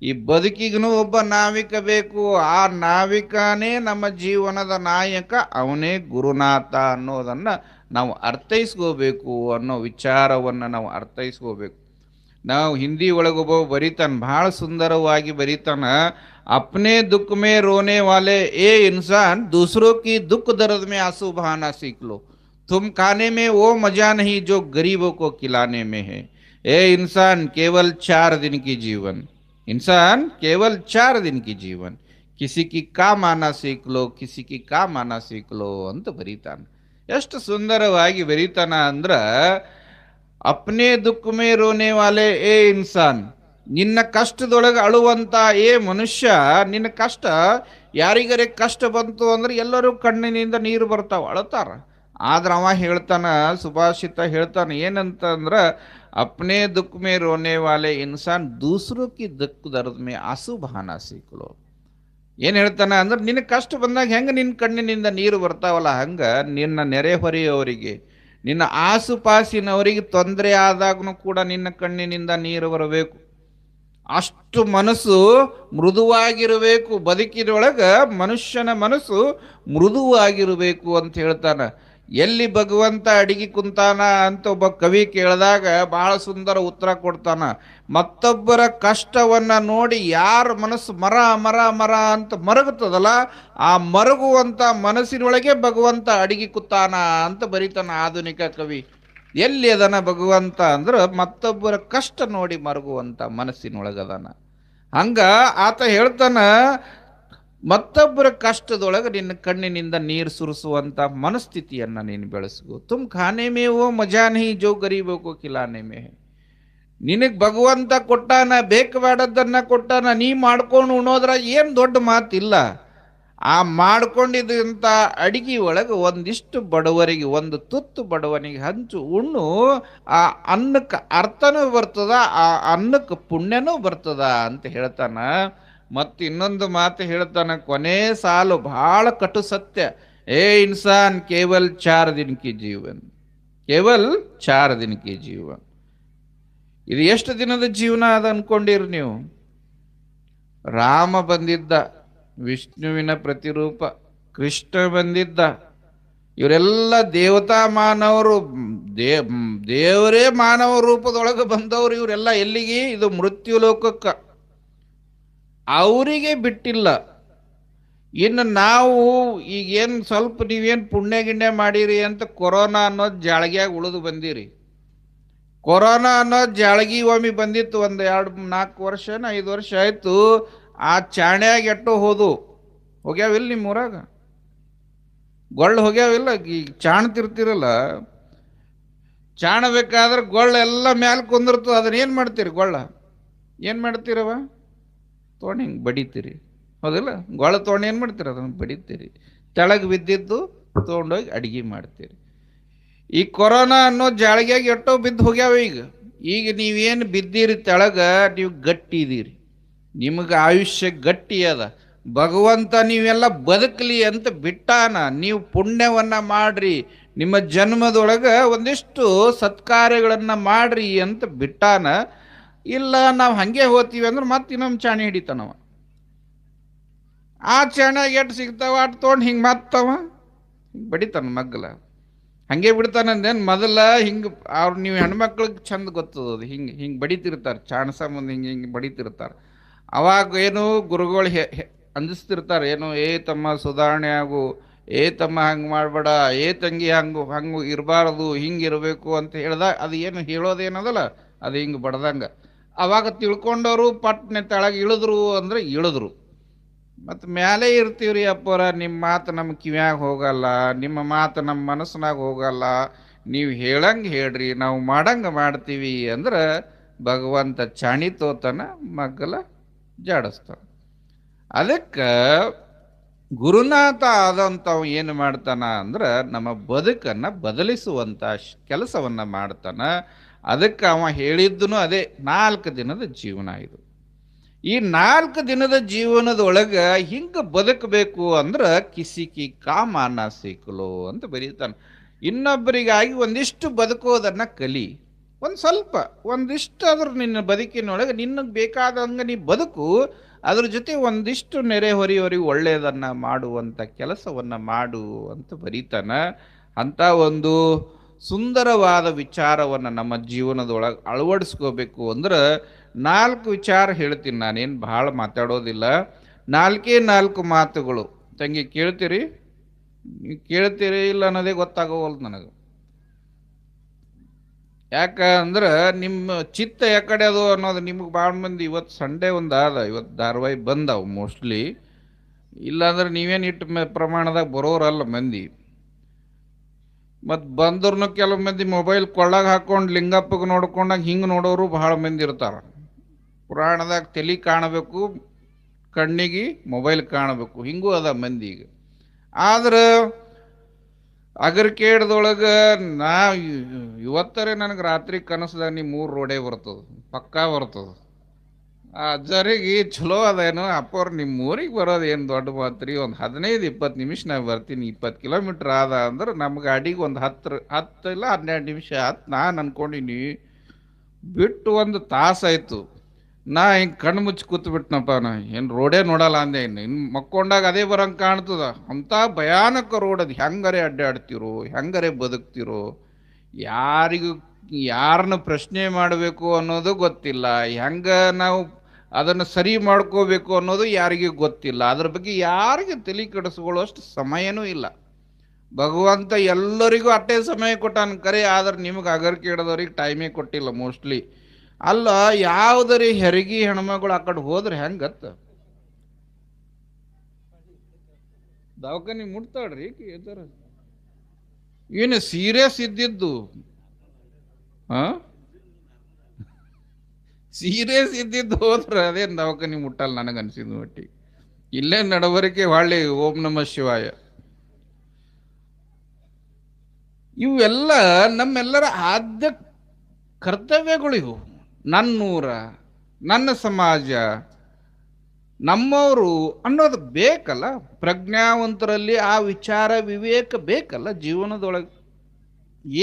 ಈ ಬದುಕಿಗೂ ಒಬ್ಬ ನಾವಿಕ ಬೇಕು. ಆ ನಾವಿಕನೇ ನಮ್ಮ ಜೀವನದ ನಾಯಕ, ಅವನೇ ಗುರುನಾಥ ಅನ್ನೋದನ್ನು ನಾವು ಅರ್ಥೈಸ್ಕೋಬೇಕು ಅನ್ನೋ ವಿಚಾರವನ್ನು ನಾವು ಅರ್ಥೈಸ್ಕೋಬೇಕು. ನಾವು ಹಿಂದಿ ಒಳಗೊಬ್ಬ ಬರೀತಾನೆ, ಬಹಳ ಸುಂದರವಾಗಿ ಬರೀತಾನ, अपने दुख में रोने वाले ए इंसान दूसरों की दुख दर्द में आंसू बहाना सीख लो. तुम खाने में वो मजा नहीं जो गरीबों को खिलाने में है. ए इंसान केवल 4 दिन की जीवन, इंसान केवल 4 दिन की जीवन, किसी की काम आना सीख लो, किसी की काम आना सीख लो ಅಂತ ಬರೀತಾನ. ಎಷ್ಟು ಸುಂದರವಾಗಿ ಬರೀತಾನ ಅಂದ್ರ, ಅಪ್ನೇ ದುಃಖ ಮೇ ರೋನೆ ವಾಲೆ ಏ ಇನ್ಸಾನ್, ನಿನ್ನ ಕಷ್ಟದೊಳಗೆ ಅಳುವಂತ ಏ ಮನುಷ್ಯ, ನಿನ್ನ ಕಷ್ಟ ಯಾರಿಗರೆ ಕಷ್ಟ ಬಂತು ಅಂದ್ರೆ ಎಲ್ಲರೂ ಕಣ್ಣಿನಿಂದ ನೀರು ಬರ್ತಾವ, ಅಳತಾರ. ಆದ್ರೆ ಅವ ಹೇಳ್ತಾನ, ಸುಭಾಷಿತ ಹೇಳ್ತಾನ ಏನಂತ ಅಂದ್ರ, ಅಪ್ನೇ ದುಃಖ ಮೇ ರೋನೆ ವಾಲೆ ಇನ್ಸಾನ್ ದೂಸರೋ ಕಿ ದುಃಖ ದರ್ದ ಮೇ ಆಸು ಬಹಾನ ಸೀಕ್ಲೋ. ಏನ್ ಹೇಳ್ತಾನ ಅಂದ್ರೆ, ನಿನ್ನ ಕಷ್ಟ ಬಂದಾಗ ಹೆಂಗ ನಿನ್ನ ಕಣ್ಣಿನಿಂದ ನೀರು ಬರ್ತಾವಲ್ಲ, ಹಂಗ ನಿನ್ನ ನೆರೆಹೊರೆಯವರಿಗೆ, ನಿನ್ನ ಆಸುಪಾಸಿನವರಿಗೆ ತೊಂದರೆ ಆದಾಗೂ ಕೂಡ ನಿನ್ನ ಕಣ್ಣಿನಿಂದ ನೀರು ಬರಬೇಕು. ಅಷ್ಟು ಮನಸ್ಸು ಮೃದುವಾಗಿರಬೇಕು. ಬದುಕಿನೊಳಗ ಮನುಷ್ಯನ ಮನಸ್ಸು ಮೃದುವಾಗಿರಬೇಕು ಅಂತ ಹೇಳ್ತಾನ. ಎಲ್ಲಿ ಭಗವಂತ ಅಡಿಗೆ ಕುಂತಾನ ಅಂತ ಒಬ್ಬ ಕವಿ ಕೇಳಿದಾಗ ಬಹಳ ಸುಂದರ ಉತ್ತರ ಕೊಡ್ತಾನ. ಮತ್ತೊಬ್ಬರ ಕಷ್ಟವನ್ನ ನೋಡಿ ಯಾರ ಮನಸ್ಸು ಮರ ಮರ ಮರ ಅಂತ ಮರಗುತ್ತದಲ್ಲ, ಆ ಮರಗುವಂತ ಮನಸ್ಸಿನೊಳಗೆ ಭಗವಂತ ಅಡಿಗೆ ಕುತ್ತಾನ ಅಂತ ಬರೀತಾನ ಆಧುನಿಕ ಕವಿ. ಎಲ್ಲಿ ಅದನ ಭಗವಂತ ಅಂದ್ರೆ ಮತ್ತೊಬ್ಬರ ಕಷ್ಟ ನೋಡಿ ಮರಗುವಂತ ಮನಸ್ಸಿನೊಳಗದಾನ. ಹಂಗ ಆತ ಹೇಳ್ತಾನ, ಮತ್ತೊಬ್ಬರ ಕಷ್ಟದೊಳಗೆ ನಿನ್ನ ಕಣ್ಣಿನಿಂದ ನೀರು ಸುರಿಸುವಂತ ಮನಸ್ಥಿತಿಯನ್ನ ನೀನು ಬೆಳೆಸ್ಕೋ. ತುಮ್ ಖಾನೆ ಮೇ ವೋ ಮಜಾ ನಹಿ ಜೋ ಗರೀಬೋ ಖಿಲಾನೆ ಮೇ ಹೈ. ನಿನಗ್ ಭಗವಂತ ಕೊಟ್ಟಾನ, ಬೇಕು ಬೇಡದ್ದನ್ನ ಕೊಟ್ಟಾನ, ನೀ ಮಾಡ್ಕೊಂಡು ಉಣೋದ್ರ ಏನ್ ದೊಡ್ಡ ಮಾತಿಲ್ಲ. ಆ ಮಾಡ್ಕೊಂಡಿದ್ದಂತ ಅಡಿಗೆ ಒಳಗೆ ಒಂದಿಷ್ಟು ಬಡವರಿಗೆ, ಒಂದು ತುತ್ತು ಬಡವನಿಗೆ ಹಂಚು ಉಣ್ಣು. ಆ ಅನ್ನಕ್ಕೆ ಅರ್ಥನೂ ಬರ್ತದ, ಆ ಅನ್ನಕ್ಕೆ ಪುಣ್ಯನೂ ಬರ್ತದ ಅಂತ ಹೇಳ್ತಾನ. ಮತ್ತು ಇನ್ನೊಂದು ಮಾತು ಹೇಳ್ತಾನ, ಕೊನೆ ಸಾಲು ಬಹಳ ಕಟು ಸತ್ಯ. ಏ ಇನ್ಸಾನ್ ಕೇವಲ್ 4 ದಿನ ಕಿ ಜೀವನ್, ಕೇವಲ್ 4 ದಿನ ಕಿ ಜೀವನ್. ಇದು ಎಷ್ಟು ದಿನದ ಜೀವನ ಅದ ಅನ್ಕೊಂಡಿರಿ ನೀವು? ರಾಮ ಬಂದಿದ್ದ, ವಿಷ್ಣುವಿನ ಪ್ರತಿರೂಪ, ಕೃಷ್ಣ ಬಂದಿದ್ದ, ಇವರೆಲ್ಲ ದೇವತಾ ಮಾನವರು, ದೇವರೇ ಮಾನವ ರೂಪದೊಳಗೆ ಬಂದವರು. ಇವರೆಲ್ಲ ಎಲ್ಲಿಗೆ? ಇದು ಮೃತ್ಯು ಲೋಕಕ್ಕೆ. ಅವರಿಗೆ ಬಿಟ್ಟಿಲ್ಲ. ಇನ್ನು ನಾವು ಈಗೇನು ಸ್ವಲ್ಪ ನೀವೇನು ಪುಣ್ಯ ಗಿಣ್ಯ ಮಾಡಿರಿ ಅಂತ ಕೊರೋನಾ ಅನ್ನೋದು ಜಾಳಗ್ಯಾಗ ಉಳಿದು ಬಂದಿರಿ. ಕೊರೋನಾ ಅನ್ನೋದು ಜಾಳಗಿ ಒಮ್ಮೆ ಬಂದಿತ್ತು, ಒಂದು 2-4 ವರ್ಷ 5 ವರ್ಷ ಆಯ್ತು. ಆ ಚಾಣ್ಯಾಗ ಎಟ್ಟೋ ಹೋಗ್ಯಾವಿಲ್ಲ ನಿಮ್ಮ ಊರಾಗ? ಗೊಳ್ಳು ಹೋಗ್ಯಾವಿಲ್ಲ? ಈಗ ಚಾಣ್ತಿರ್ತಿರಲ್ಲ, ಚಾಣಬೇಕಾದ್ರೆ ಗೊಳ್ಳೆಲ್ಲ ಮ್ಯಾಲ ಕುಂದಿರ್ತದೆ. ಅದನ್ನ ಏನು ಮಾಡ್ತೀರಿ? ಏನು ಮಾಡ್ತೀರವ? ತೊಗೊಂಡು ಹಿಂಗೆ ಬಡಿತೀರಿ, ಹೌದಿಲ್ಲ? ಗೊಳ್ಳ ತೊಗೊಂಡು ಏನು ಮಾಡ್ತೀರಿ? ಅದನ್ನು ಬಡಿತೀರಿ. ತೆಳಗೆ ಬಿದ್ದಿದ್ದು ತೊಗೊಂಡೋಗಿ ಅಡಿಗೆ ಮಾಡ್ತೀರಿ. ಈ ಕೊರೋನಾ ಅನ್ನೋ ಜಾಳಿಗೆಯಾಗ ಎಷ್ಟೋ ಬಿದ್ದು ಹೋಗ್ಯಾವ. ಈಗ ನೀವೇನು ಬಿದ್ದೀರಿ ತೆಳಗ, ನೀವು ಗಟ್ಟಿ ಇದೀರಿ, ನಿಮಗೆ ಆಯುಷ್ಯ ಗಟ್ಟಿ ಅದ. ಭಗವಂತ ನೀವೆಲ್ಲ ಬದುಕಲಿ ಅಂತ ಬಿಟ್ಟಾನ. ನೀವು ಪುಣ್ಯವನ್ನ ಮಾಡ್ರಿ, ನಿಮ್ಮ ಜನ್ಮದೊಳಗೆ ಒಂದಿಷ್ಟು ಸತ್ಕಾರ್ಯಗಳನ್ನ ಮಾಡ್ರಿ ಅಂತ ಬಿಟ್ಟಾನ. ಇಲ್ಲ ನಾವು ಹಂಗೆ ಹೋಗ್ತೀವಿ ಅಂದ್ರೆ ಮತ್ತೆ ಇನ್ನೊಮ್ಮೆ ಚಾಣಿ ಹಿಡಿತಾನವ. ಆ ಚಾಣ್ಯಾಗ ಎಟ್ಟು ಸಿಗ್ತಾವ ಅಟ್ ತೊಗೊಂಡು ಹಿಂಗೆ ಮತ್ತವ ಹಿಂಗೆ ಬಡಿತಾನ ಮಗ್ಗಲ. ಹಂಗೆ ಬಿಡ್ತಾನಂದೇನು? ಮೊದಲ ಹಿಂಗೆ ಅವ್ರು, ನೀವು ಹೆಣ್ಮಕ್ಳಿಗೆ ಚಂದ ಗೊತ್ತದ, ಹಿಂಗೆ ಹಿಂಗೆ ಬಡಿತಿರ್ತಾರೆ, ಚಾಣಸ ಮುಂದೆ ಹಿಂಗೆ ಹಿಂಗೆ ಬಡಿತಿರ್ತಾರೆ. ಅವಾಗ ಏನು ಗುರುಗಳು ಅಂದಿಸ್ತಿರ್ತಾರೆ, ಏನು ಏ ತಮ್ಮ ಸುಧಾರಣೆ ಆಗು, ಏ ತಮ್ಮ ಹಂಗೆ ಮಾಡಬೇಡ, ಏ ತಂಗಿ ಹಂಗೆ ಇರಬಾರ್ದು, ಹಿಂಗೆ ಇರಬೇಕು ಅಂತ ಹೇಳ್ದಾಗ ಅದು ಏನು ಹೇಳೋದೇನದಲ್ಲ, ಅದು ಹಿಂಗೆ ಬಡ್ದಂಗೆ. ಅವಾಗ ತಿಳ್ಕೊಂಡವರು ಪಟ್ನೆ ತೆಳಗೆ ಇಳಿದ್ರು ಅಂದರೆ ಇಳಿದ್ರು. ಮತ್ತು ಮ್ಯಾಲೆ ಇರ್ತೀವ್ರಿ ಅಪ್ಪರ, ನಿಮ್ಮ ಮಾತು ನಮ್ಮ ಕಿವ್ಯಾಗ ಹೋಗಲ್ಲ, ನಿಮ್ಮ ಮಾತು ನಮ್ಮ ಮನಸ್ಸಿನಾಗ ಹೋಗಲ್ಲ, ನೀವು ಹೇಳಂಗೆ ಹೇಳ್ರಿ, ನಾವು ಮಾಡಂಗೆ ಮಾಡ್ತೀವಿ ಅಂದ್ರೆ ಭಗವಂತ ಚಾಣಿ ತೋತನ, ಮಗ್ಗಲ ಜಾಡಿಸ್ತಾನ. ಅದಕ್ಕೆ ಗುರುನಾಥ ಆದಂಥವ್ ಏನು ಮಾಡ್ತಾನ ಅಂದ್ರೆ ನಮ್ಮ ಬದುಕನ್ನು ಬದಲಿಸುವಂಥ ಕೆಲಸವನ್ನು ಮಾಡ್ತಾನ. ಅದಕ್ಕೆ ಅವ ಹೇಳಿದ್ದನು ಅದೇ, 4 ದಿನದ ಜೀವನ ಇದು. ಈ 4 ದಿನದ ಜೀವನದೊಳಗೆ ಹಿಂಗೆ ಬದುಕಬೇಕು ಅಂದ್ರೆ ಕಿಸಿಕಿ ಕಾಮಾನ ಸಿಕ್ಕಲು ಅಂತ ಬರೀತಾನೆ. ಇನ್ನೊಬ್ಬರಿಗಾಗಿ ಒಂದಿಷ್ಟು ಬದುಕೋದನ್ನು ಕಲಿ, ಒಂದು ಸ್ವಲ್ಪ ಒಂದಿಷ್ಟಾದ್ರೂ ನಿನ್ನ ಬದುಕಿನೊಳಗೆ ನಿನಗೆ ಬೇಕಾದಂಗೆ ನೀ ಬದುಕು. ಅದ್ರ ಜೊತೆ ಒಂದಿಷ್ಟು ನೆರೆಹೊರೆಯವರಿಗೆ ಒಳ್ಳೆಯದನ್ನು ಮಾಡುವಂಥ ಕೆಲಸವನ್ನು ಮಾಡು ಅಂತ ಬರೀತಾನ. ಅಂಥ ಒಂದು ಸುಂದರವಾದ ವಿಚಾರವನ್ನು ನಮ್ಮ ಜೀವನದೊಳಗೆ ಅಳವಡಿಸ್ಕೋಬೇಕು ಅಂದ್ರೆ 4 ವಿಚಾರ ಹೇಳ್ತೀನಿ. ನಾನೇನು ಭಾಳ ಮಾತಾಡೋದಿಲ್ಲ, 4 ಮಾತುಗಳು. ತಂಗಿ ಕೇಳ್ತೀರಿ? ಕೇಳ್ತೀರಿ ಇಲ್ಲ ಅನ್ನೋದೇ ಗೊತ್ತಾಗೋವಲ್ದು ನನಗೆ. ಯಾಕಂದ್ರೆ ನಿಮ್ಮ ಚಿತ್ತ ಯಾಕಡೆ ಅದು ಅನ್ನೋದು ನಿಮ್ಗೆ ಭಾಳ ಮಂದಿ, ಇವತ್ತು ಸಂಡೇ ಒಂದು ಆದ, ಇವತ್ತು ಧಾರಾವಾಹಿ ಬಂದವು ಮೋಸ್ಟ್ಲಿ. ಇಲ್ಲಾಂದ್ರೆ ನೀವೇನು ಇಟ್ಟು ಪ್ರಮಾಣದಾಗ ಬರೋರಲ್ಲ ಮಂದಿ. ಮತ್ತು ಬಂದ್ರೂ ಕೆಲವು ಮಂದಿ ಮೊಬೈಲ್ ಕೊಳ್ಳಾಗ ಹಾಕೊಂಡು ಲಿಂಗಪ್ಪಗೆ ನೋಡ್ಕೊಂಡಾಗ ಹಿಂಗೆ ನೋಡೋರು ಭಾಳ ಮಂದಿ ಇರ್ತಾರೆ. ಪುರಾಣದಾಗ ತಲೆ ಕಾಣಬೇಕು, ಕಣ್ಣಿಗೆ ಮೊಬೈಲ್ ಕಾಣಬೇಕು, ಹಿಂಗೂ ಅದ ಮಂದಿಗೆ. ಆದ್ರೆ ಅಗರ್ಕೇಡ್ದೊಳಗೆ ಇವತ್ತರೇ ನನಗೆ ರಾತ್ರಿ ಕನಸ್ದಾಗ ನೀ 3 ರೋಡೇ ಬರ್ತದೆ, ಪಕ್ಕಾ ಬರ್ತದೆ. ಆ ಅಜ್ಜರಿಗೆ ಚಲೋ ಅದೇನು, ಅಪ್ಪವ್ರು ನಿಮ್ಮ ಊರಿಗೆ ಬರೋದು ಏನು ದೊಡ್ಡ ಮಾತ್ರಿ, ಒಂದು 15-20 ನಿಮಿಷನಾಗ ಬರ್ತೀನಿ, 20 ಕಿಲೋಮೀಟ್ರ್ ಆದ ಅಂದ್ರೆ ನಮ್ಮ ಗಾಡಿಗೆ ಒಂದು 10 ಇಲ್ಲ 12 ನಿಮಿಷ ಆಯ್ತು. ನಾನು ಅನ್ಕೊಂಡಿನಿ ಬಿಟ್ಟು 1 ತಾಸಾಯ್ತು. ನಾ ಹಿಂಗೆ ಕಣ್ಣು ಮುಚ್ಚಿ ಕೂತ್ಬಿಟ್ನಪ್ಪ, ನಾ ಏನು ರೋಡೇ ನೋಡಲ್ಲ ಅಂದೆ. ಇನ್ನು ಮಕ್ಕೊಂಡಾಗ ಅದೇ ಬರಂಗೆ ಕಾಣ್ತದ. ಅಂಥ ಭಯಾನಕ ರೋಡ್ ಅದು. ಹೆಂಗರೆ ಅಡ್ಡಾಡ್ತಿರೋ, ಹೆಂಗರೆ ಬದುಕ್ತಿರೋ, ಯಾರನ್ನ ಪ್ರಶ್ನೆ ಮಾಡಬೇಕು ಅನ್ನೋದು ಗೊತ್ತಿಲ್ಲ, ಹೆಂಗೆ ನಾವು ಅದನ್ನು ಸರಿ ಮಾಡ್ಕೋಬೇಕು ಅನ್ನೋದು ಯಾರಿಗೂ ಗೊತ್ತಿಲ್ಲ. ಅದ್ರ ಬಗ್ಗೆ ಯಾರಿಗೆ ತಲೆ ಕೆಡಿಸ್ಕೊಳ್ಳೋಷ್ಟು ಸಮಯನೂ ಇಲ್ಲ. ಭಗವಂತ ಎಲ್ಲರಿಗೂ ಅಟ್ಟೇ ಸಮಯ ಕೊಟ್ಟಾನ ಕರೆ, ಆದ್ರೆ ನಿಮಗೆ ಅಗರ್ಕೇಡದವ್ರಿಗೆ ಟೈಮೇ ಕೊಟ್ಟಿಲ್ಲ ಮೋಸ್ಟ್ಲಿ. ಅಲ್ಲ, ಯಾವುದರಿ ಹೆರಿಗೆ ಹೆಣ್ಮಗಳು ಆ ಕಡೆ ಹೋದ್ರೆ ಹೆಂಗತ್ತ? ದವಾಖಾನಿ ಮುಟ್ತಾಳ್ರಿ ಇದರ ಏನು ಸೀರಿಯಸ್ ಇದ್ದಿದ್ದು. ಹಾ, ಸೀರಿಯಸ್ ಇದ್ದಿದ್ದು ಹೋದ್ರ ಅದೇನು ದವಾಖಾನಿ ಮುಟ್ಟಲ್ಲ ನನಗೆ ಅನ್ಸಿದ ಮಟ್ಟಿಗೆ. ಇಲ್ಲೇ ನಡವರಿಕೆ ಹೊಳ್ಳಿ ಓಂ ನಮ ಶಿವಾಯ. ಇವೆಲ್ಲ ನಮ್ಮೆಲ್ಲರ ಆದ್ಯ ಕರ್ತವ್ಯಗಳು ಇವು. ನನ್ನೂರ, ನನ್ನ ಸಮಾಜ, ನಮ್ಮವರು ಅನ್ನೋದು ಬೇಕಲ್ಲ. ಪ್ರಜ್ಞಾವಂತರಲ್ಲಿ ಆ ವಿಚಾರ ವಿವೇಕ ಬೇಕಲ್ಲ ಜೀವನದೊಳಗೆ.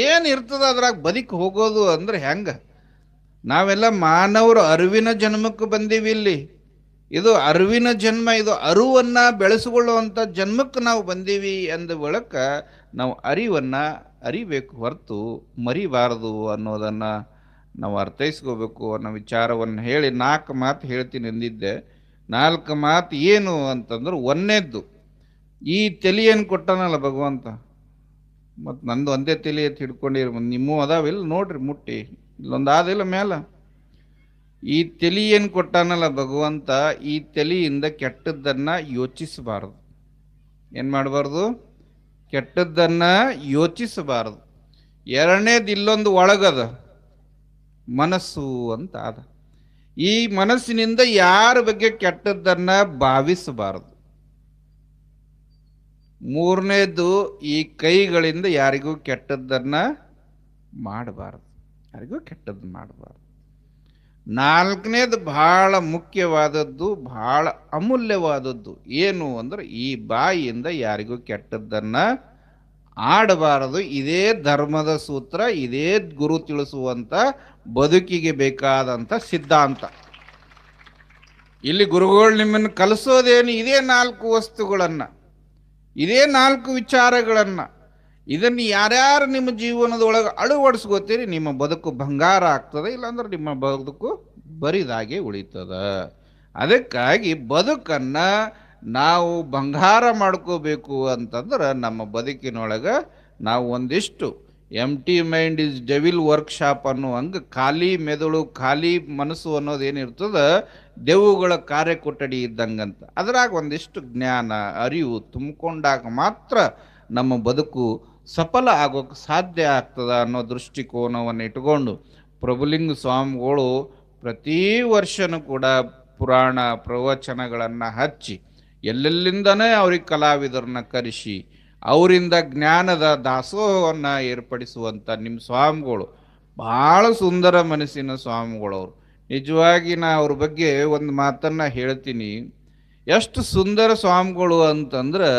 ಏನಿರ್ತದ ಅದ್ರಾಗ ಬದುಕಿ ಹೋಗೋದು ಅಂದ್ರೆ ಹೆಂಗ? ನಾವೆಲ್ಲ ಮಾನವರು ಅರಿವಿನ ಜನ್ಮಕ್ಕೆ ಬಂದೀವಿ ಇಲ್ಲಿ. ಇದು ಅರಿವಿನ ಜನ್ಮ, ಇದು ಅರಿವನ್ನ ಬೆಳೆಸಿಕೊಳ್ಳುವಂಥ ಜನ್ಮಕ್ಕೆ ನಾವು ಬಂದೀವಿ ಅಂದ ಬಳಿಕ ನಾವು ಅರಿವನ್ನ ಅರಿಬೇಕು ಹೊರತು ಮರಿಬಾರದು ಅನ್ನೋದನ್ನು ನಾವು ಅರ್ಥೈಸ್ಕೋಬೇಕು ಅನ್ನೋ ವಿಚಾರವನ್ನು ಹೇಳಿ 4 ಮಾತು ಹೇಳ್ತೀನಿ ಎಂದಿದ್ದೆ. 4 ಮಾತು ಏನು ಅಂತಂದ್ರೆ, ಒಂದನೇದ್ದು ಈ ತಲೆಯನ್ನು ಕೊಟ್ಟನಲ್ಲ ಭಗವಂತ. ಮತ್ತು ನಂದು ಒಂದೇ ತಲೆ ಎತ್ತಿ ಹಿಡ್ಕೊಂಡಿರಿ, ನಿಮ್ಮೂ ಅದಾವಿಲ್ಲ ನೋಡ್ರಿ ಮುಟ್ಟಿ, ಇಲ್ಲೊಂದು ಆದಿಲ್ಲ ಮೇಲೆ. ಈ ತಲೆ ಏನು ಕೊಟ್ಟಾನಲ್ಲ ಭಗವಂತ, ಈ ತಲೆಯಿಂದ ಕೆಟ್ಟದ್ದನ್ನ ಯೋಚಿಸಬಾರದು. ಏನು ಮಾಡಬಾರ್ದು? ಕೆಟ್ಟದ್ದನ್ನ ಯೋಚಿಸಬಾರದು. ಎರಡನೇದು ಇಲ್ಲೊಂದು ಒಳಗದ ಮನಸ್ಸು ಅಂತ ಅದ. ಈ ಮನಸ್ಸಿನಿಂದ ಯಾರ ಬಗ್ಗೆ ಕೆಟ್ಟದ್ದನ್ನ ಭಾವಿಸಬಾರದು. ಮೂರನೇದು ಈ ಕೈಗಳಿಂದ ಯಾರಿಗೂ ಕೆಟ್ಟದ್ದನ್ನ ಮಾಡಬಾರದು, ಯಾರಿಗೂ ಕೆಟ್ಟದ್ದು ಮಾಡಬಾರದು. ನಾಲ್ಕನೇದು ಬಹಳ ಮುಖ್ಯವಾದದ್ದು, ಬಹಳ ಅಮೂಲ್ಯವಾದದ್ದು ಏನು ಅಂದ್ರೆ, ಈ ಬಾಯಿಯಿಂದ ಯಾರಿಗೂ ಕೆಟ್ಟದ್ದನ್ನ ಆಡಬಾರದು. ಇದೇ ಧರ್ಮದ ಸೂತ್ರ, ಇದೇ ಗುರು ತಿಳಿಸುವಂತ ಬದುಕಿಗೆ ಬೇಕಾದಂತ ಸಿದ್ಧಾಂತ. ಇಲ್ಲಿ ಗುರುಗಳು ನಿಮ್ಮನ್ನು ಕಲಿಸೋದೇನು ಇದೇ 4 ವಸ್ತುಗಳನ್ನ, ಇದೇ 4 ವಿಚಾರಗಳನ್ನ. ಇದನ್ನು ಯಾರ್ಯಾರು ನಿಮ್ಮ ಜೀವನದೊಳಗೆ ಅಳವಡಿಸ್ಕೋತೀರಿ, ನಿಮ್ಮ ಬದುಕು ಬಂಗಾರ ಆಗ್ತದೆ, ಇಲ್ಲಾಂದ್ರೆ ನಿಮ್ಮ ಬದುಕು ಬರಿದಾಗೆ ಉಳಿತದ. ಅದಕ್ಕಾಗಿ ಬದುಕನ್ನ ನಾವು ಬಂಗಾರ ಮಾಡ್ಕೋಬೇಕು ಅಂತಂದ್ರೆ, ನಮ್ಮ ಬದುಕಿನೊಳಗೆ ನಾವು ಒಂದಿಷ್ಟು ಎಂಟಿ ಮೈಂಡ್ ಇಸ್ ಡೆವಿಲ್ ವರ್ಕ್ಶಾಪ್ ಅನ್ನೋ ಹಂಗೆ ಖಾಲಿ ಮೆದುಳು, ಖಾಲಿ ಮನಸ್ಸು ಅನ್ನೋದೇನಿರ್ತದ ದೆವ್ವಗಳ ಕಾರ್ಯಕೊಠಡಿ ಇದ್ದಂಗಂತ. ಅದ್ರಾಗ ಒಂದಿಷ್ಟು ಜ್ಞಾನ ಅರಿವು ತುಂಬಿಕೊಂಡಾಗ ಮಾತ್ರ ನಮ್ಮ ಬದುಕು ಸಫಲ ಆಗೋಕ್ಕೆ ಸಾಧ್ಯ ಆಗ್ತದ ಅನ್ನೋ ದೃಷ್ಟಿಕೋನವನ್ನು ಇಟ್ಕೊಂಡು ಪ್ರಭುಲಿಂಗ ಸ್ವಾಮಿಗಳು ಪ್ರತಿ ವರ್ಷನೂ ಕೂಡ ಪುರಾಣ ಪ್ರವಚನಗಳನ್ನು ಹಚ್ಚಿ, ಎಲ್ಲೆಲ್ಲಿಂದನೇ ಅವ್ರಿಗೆ ಕಲಾವಿದರನ್ನ ಕರೆಸಿ ಅವರಿಂದ ಜ್ಞಾನದ ದಾಸೋಹವನ್ನು ಏರ್ಪಡಿಸುವಂಥ ನಿಮ್ಮ ಸ್ವಾಮಿಗಳು ಭಾಳ ಸುಂದರ ಮನಸ್ಸಿನ ಸ್ವಾಮಿಗಳವರು. ನಿಜವಾಗಿ ನಾ ಅವ್ರ ಬಗ್ಗೆ ಒಂದು ಮಾತನ್ನು ಹೇಳ್ತೀನಿ. ಎಷ್ಟು ಸುಂದರ ಸ್ವಾಮಿಗಳು ಅಂತಂದ್ರೆ,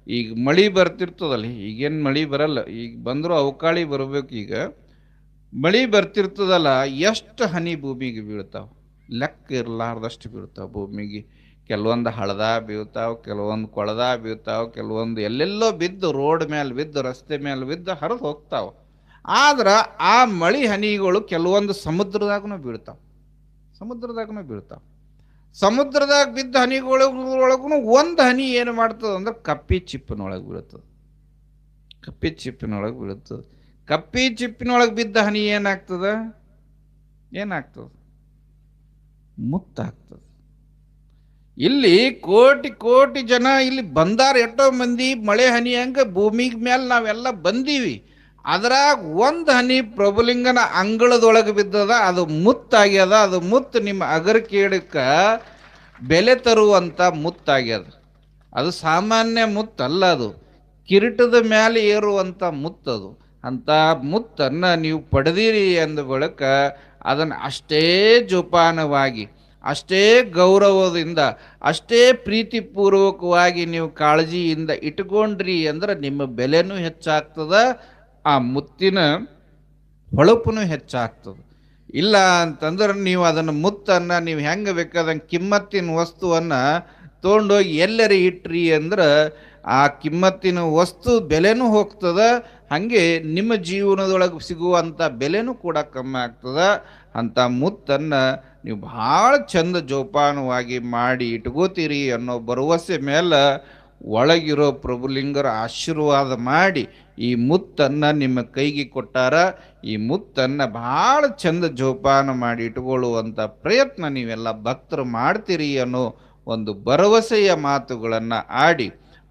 ಈಗ ಮಳೆ ಬರ್ತಿರ್ತದಲ್ಲ, ಈಗೇನು ಮಳೆ ಬರಲ್ಲ, ಈಗ ಬಂದರೂ ಅವಕಾಳಿ ಬರಬೇಕು. ಈಗ ಮಳೆ ಬರ್ತಿರ್ತದಲ್ಲ, ಎಷ್ಟು ಹನಿ ಭೂಮಿಗೆ ಬೀಳ್ತಾವೆ, ಲೆಕ್ಕ ಇರಲಾರ್ದಷ್ಟು ಬೀಳ್ತಾವೆ ಭೂಮಿಗೆ. ಕೆಲವೊಂದು ಹಳದ ಬೀಳ್ತಾವೆ, ಕೆಲವೊಂದು ಕೊಳದ ಬೀಳ್ತಾವೆ, ಕೆಲವೊಂದು ಎಲ್ಲೆಲ್ಲೋ ಬಿದ್ದು ರೋಡ್ ಮೇಲೆ ಬಿದ್ದು ರಸ್ತೆ ಮೇಲೆ ಬಿದ್ದು ಹರಿದು ಹೋಗ್ತಾವೆ. ಆದ್ರೆ ಆ ಮಳೆ ಹನಿಗಳು ಕೆಲವೊಂದು ಸಮುದ್ರದಾಗೂ ಬೀಳ್ತಾವೆ, ಸಮುದ್ರದಾಗ ಬಿದ್ದ ಹನಿಗಳೊಳಗೂ ಒಂದು ಹನಿ ಏನು ಮಾಡ್ತದೆ ಅಂದ್ರೆ ಕಪ್ಪಿ ಚಿಪ್ಪಿನೊಳಗೆ ಬೀಳ್ತದೆ. ಕಪ್ಪಿ ಚಿಪ್ಪಿನೊಳಗೆ ಬಿದ್ದ ಹನಿ ಏನಾಗ್ತದೆ? ಮುತ್ತಾಗ್ತದೆ. ಇಲ್ಲಿ ಕೋಟಿ ಕೋಟಿ ಜನ ಇಲ್ಲಿ ಬಂದಾರ, ಎಷ್ಟೋ ಮಂದಿ ಮಳೆ ಹನಿ ಹಂಗೆ ಭೂಮಿಗೆ ಮೇಲೆ ನಾವೆಲ್ಲ ಬಂದೀವಿ. ಅದ್ರಾಗ ಒಂದು ಹನಿ ಪ್ರಭುಲಿಂಗನ ಅಂಗಳದೊಳಗೆ ಬಿದ್ದದ, ಅದು ಮುತ್ತಾಗ್ಯದ. ಅದು ಮುತ್ತು ನಿಮ್ಮ ಅಗರಕೇಡಕ್ಕೆ ಬೆಲೆ ತರುವಂಥ ಮುತ್ತಾಗ್ಯದ. ಅದು ಸಾಮಾನ್ಯ ಮುತ್ತಲ್ಲ, ಅದು ಕಿರೀಟದ ಮೇಲೆ ಏರುವಂಥ ಮುತ್ತದು. ಅಂಥ ಮುತ್ತನ್ನು ನೀವು ಪಡೆದಿರಿ ಅಂದ ಬಳಿಕ ಅದನ್ನು ಅಷ್ಟೇ ಜೋಪಾನವಾಗಿ, ಅಷ್ಟೇ ಗೌರವದಿಂದ, ಅಷ್ಟೇ ಪ್ರೀತಿಪೂರ್ವಕವಾಗಿ ನೀವು ಕಾಳಜಿಯಿಂದ ಇಟ್ಕೊಂಡ್ರಿ ಅಂದ್ರೆ ನಿಮ್ಮ ಬೆಲೆನೂ ಹೆಚ್ಚಾಗ್ತದ, ಆ ಮುತ್ತಿನ ಹೊಳಪುನು ಹೆಚ್ಚಾಗ್ತದೆ. ಇಲ್ಲ ಅಂತಂದ್ರೆ ನೀವು ಅದನ್ನು ಮುತ್ತನ್ನು ನೀವು ಹೆಂಗೆ ಬೇಕಾದಂಗೆ ಕಿಮ್ಮತ್ತಿನ ವಸ್ತುವನ್ನು ತೊಗೊಂಡೋಗಿ ಎಲ್ಲರೂ ಇಟ್ರಿ ಅಂದ್ರೆ ಆ ಕಿಮ್ಮತ್ತಿನ ವಸ್ತು ಬೆಲೆನೂ ಹೋಗ್ತದ, ಹಾಗೆ ನಿಮ್ಮ ಜೀವನದೊಳಗೆ ಸಿಗುವಂಥ ಬೆಲೆನೂ ಕೂಡ ಕಮ್ಮಿ ಆಗ್ತದ. ಅಂಥ ಮುತ್ತನ್ನು ನೀವು ಭಾಳ ಚಂದ ಜೋಪಾನವಾಗಿ ಮಾಡಿ ಇಟ್ಕೋತೀರಿ ಅನ್ನೋ ಭರವಸೆ ಮೇಲೆ ಒಳಗಿರೋ ಪ್ರಭುಲಿಂಗರ ಆಶೀರ್ವಾದ ಮಾಡಿ ಈ ಮುತ್ತನ್ನು ನಿಮ್ಮ ಕೈಗೆ ಕೊಟ್ಟಾರ. ಈ ಮುತ್ತನ್ನು ಭಾಳ ಚಂದ ಜೋಪಾನ ಮಾಡಿ ಇಟ್ಕೊಳ್ಳುವಂಥ ಪ್ರಯತ್ನ ನೀವೆಲ್ಲ ಭಕ್ತರು ಮಾಡ್ತೀರಿ ಅನ್ನೋ ಒಂದು ಭರವಸೆಯ ಮಾತುಗಳನ್ನು ಆಡಿ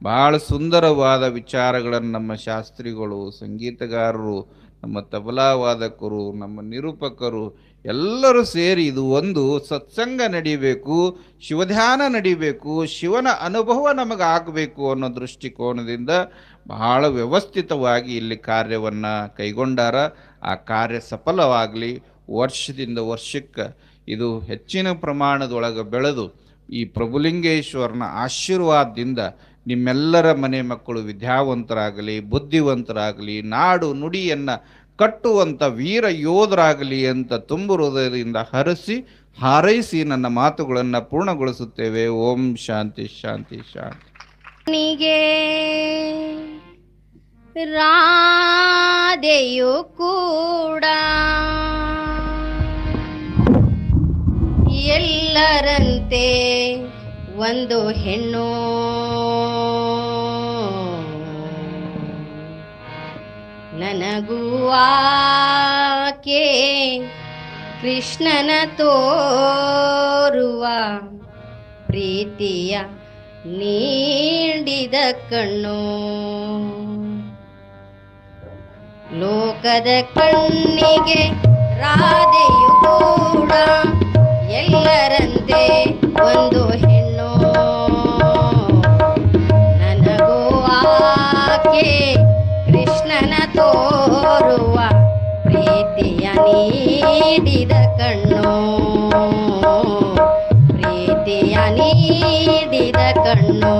ಬಹಳ ಸುಂದರವಾದ ವಿಚಾರಗಳನ್ನು ನಮ್ಮ ಶಾಸ್ತ್ರಿಗಳು, ಸಂಗೀತಗಾರರು, ನಮ್ಮ ತಬಲಾ ವಾದಕರು, ನಮ್ಮ ನಿರೂಪಕರು ಎಲ್ಲರೂ ಸೇರಿ ಇದು ಒಂದು ಸತ್ಸಂಗ ನಡಿಬೇಕು, ಶಿವಧ್ಯಾನ ನಡಿಬೇಕು, ಶಿವನ ಅನುಭವ ನಮಗೆ ಆಗಬೇಕು ಅನ್ನೋ ದೃಷ್ಟಿಕೋನದಿಂದ ಬಹಳ ವ್ಯವಸ್ಥಿತವಾಗಿ ಇಲ್ಲಿ ಕಾರ್ಯವನ್ನು ಕೈಗೊಂಡಾರ. ಆ ಕಾರ್ಯ ಸಫಲವಾಗಲಿ. ವರ್ಷದಿಂದ ವರ್ಷಕ್ಕೆ ಇದು ಹೆಚ್ಚಿನ ಪ್ರಮಾಣದೊಳಗೆ ಬೆಳೆದು ಈ ಪ್ರಭುಲಿಂಗೇಶ್ವರನ ಆಶೀರ್ವಾದದಿಂದ ನಿಮ್ಮೆಲ್ಲರ ಮನೆ ಮಕ್ಕಳು ವಿದ್ಯಾವಂತರಾಗಲಿ, ಬುದ್ಧಿವಂತರಾಗಲಿ, ನಾಡು ನುಡಿಯನ್ನು ಕಟ್ಟುವಂಥ ವೀರ ಯೋಧರಾಗಲಿ ಅಂತ ತುಂಬು ಹೃದಯದಿಂದ ಹಾರೈಸಿ ನನ್ನ ಮಾತುಗಳನ್ನು ಪೂರ್ಣಗೊಳಿಸುತ್ತೇವೆ. ಓಂ ಶಾಂತಿ ಶಾಂತಿ ಶಾಂತಿ. ರಾಧೆಯು ಕೂಡ ಎಲ್ಲರಂತೆ ಒಂದು ಹೆಣ್ಣು, ನನಗೂ ಆಕೆ ಕೃಷ್ಣನ ತೋರುವ ಪ್ರೀತಿಯ ನೀಡಿದ ಕಣ್ಣು. ಲೋಕದ ಕಣ್ಣಿಗೆ ರಾಧೆಯು ಕೂಡ ಎಲ್ಲರಂತೆ ಒಂದು ಹೆಣ್ಣು, ನನಗೂ ಆಕೆ ಕೃಷ್ಣನ ತೋರುವ ಪ್ರೀತಿಯ ನೀಡಿದ ಕಣ್ಣು, ಪ್ರೀತಿಯ ನೀಡಿದ ಕಣ್ಣು.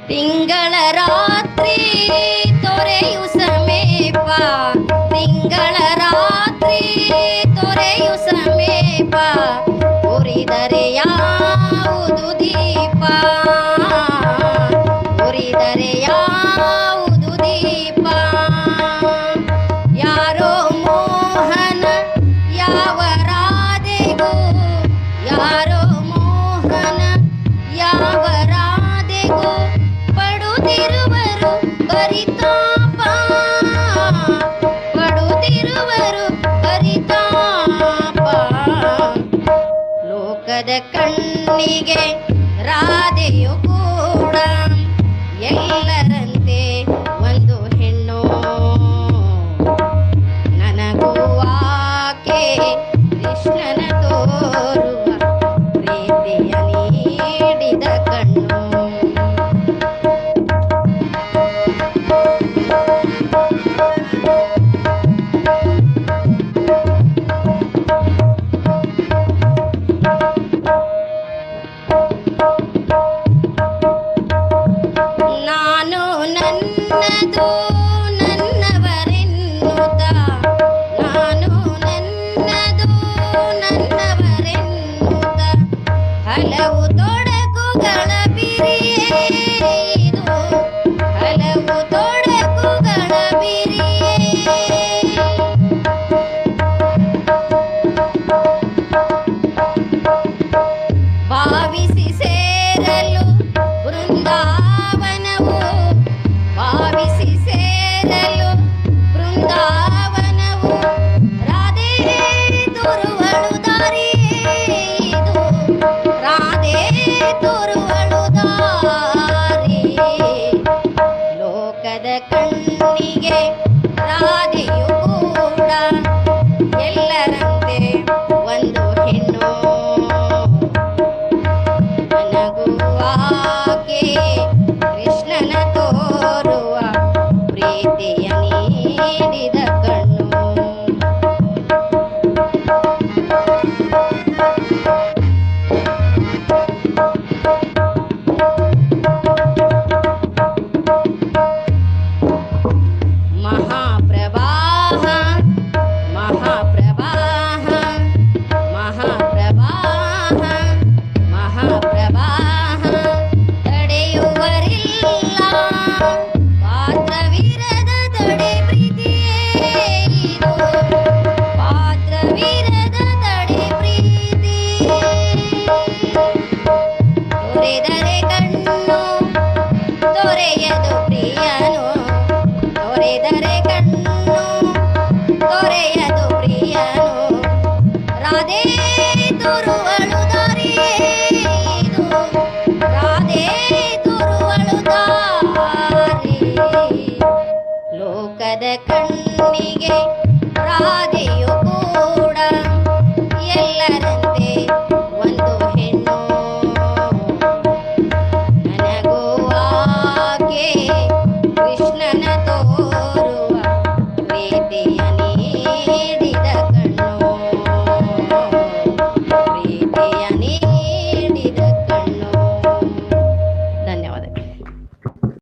ತಿಂಗಳ ರಾತ್ರಿ ತೊರೆಯು ಸಮೀಪ, ತಿಂಗಳ ರಾತ್ರಿ ತೊರೆಯು ಸಮೀಪ, ಉರಿದರೆ ಯಾವುದು ದೀಪ, ಉರಿದರೆ ಯಾವುದು ದೀಪ. ಯಾರೋ ಮೋಹನ ಯಾವ ರಾಧೆಗೂ, ಯಾರೋ ಮೋಹನ ಯಾವ ರಾಧೆಗೂ ಪಡುತ್ತಿರುವರು ಪರಿತಾಪ, ಪಡುತ್ತಿರುವರು ಪರಿತಾಪ. ಲೋಕದ ಕಣ್ಣಿಗೆ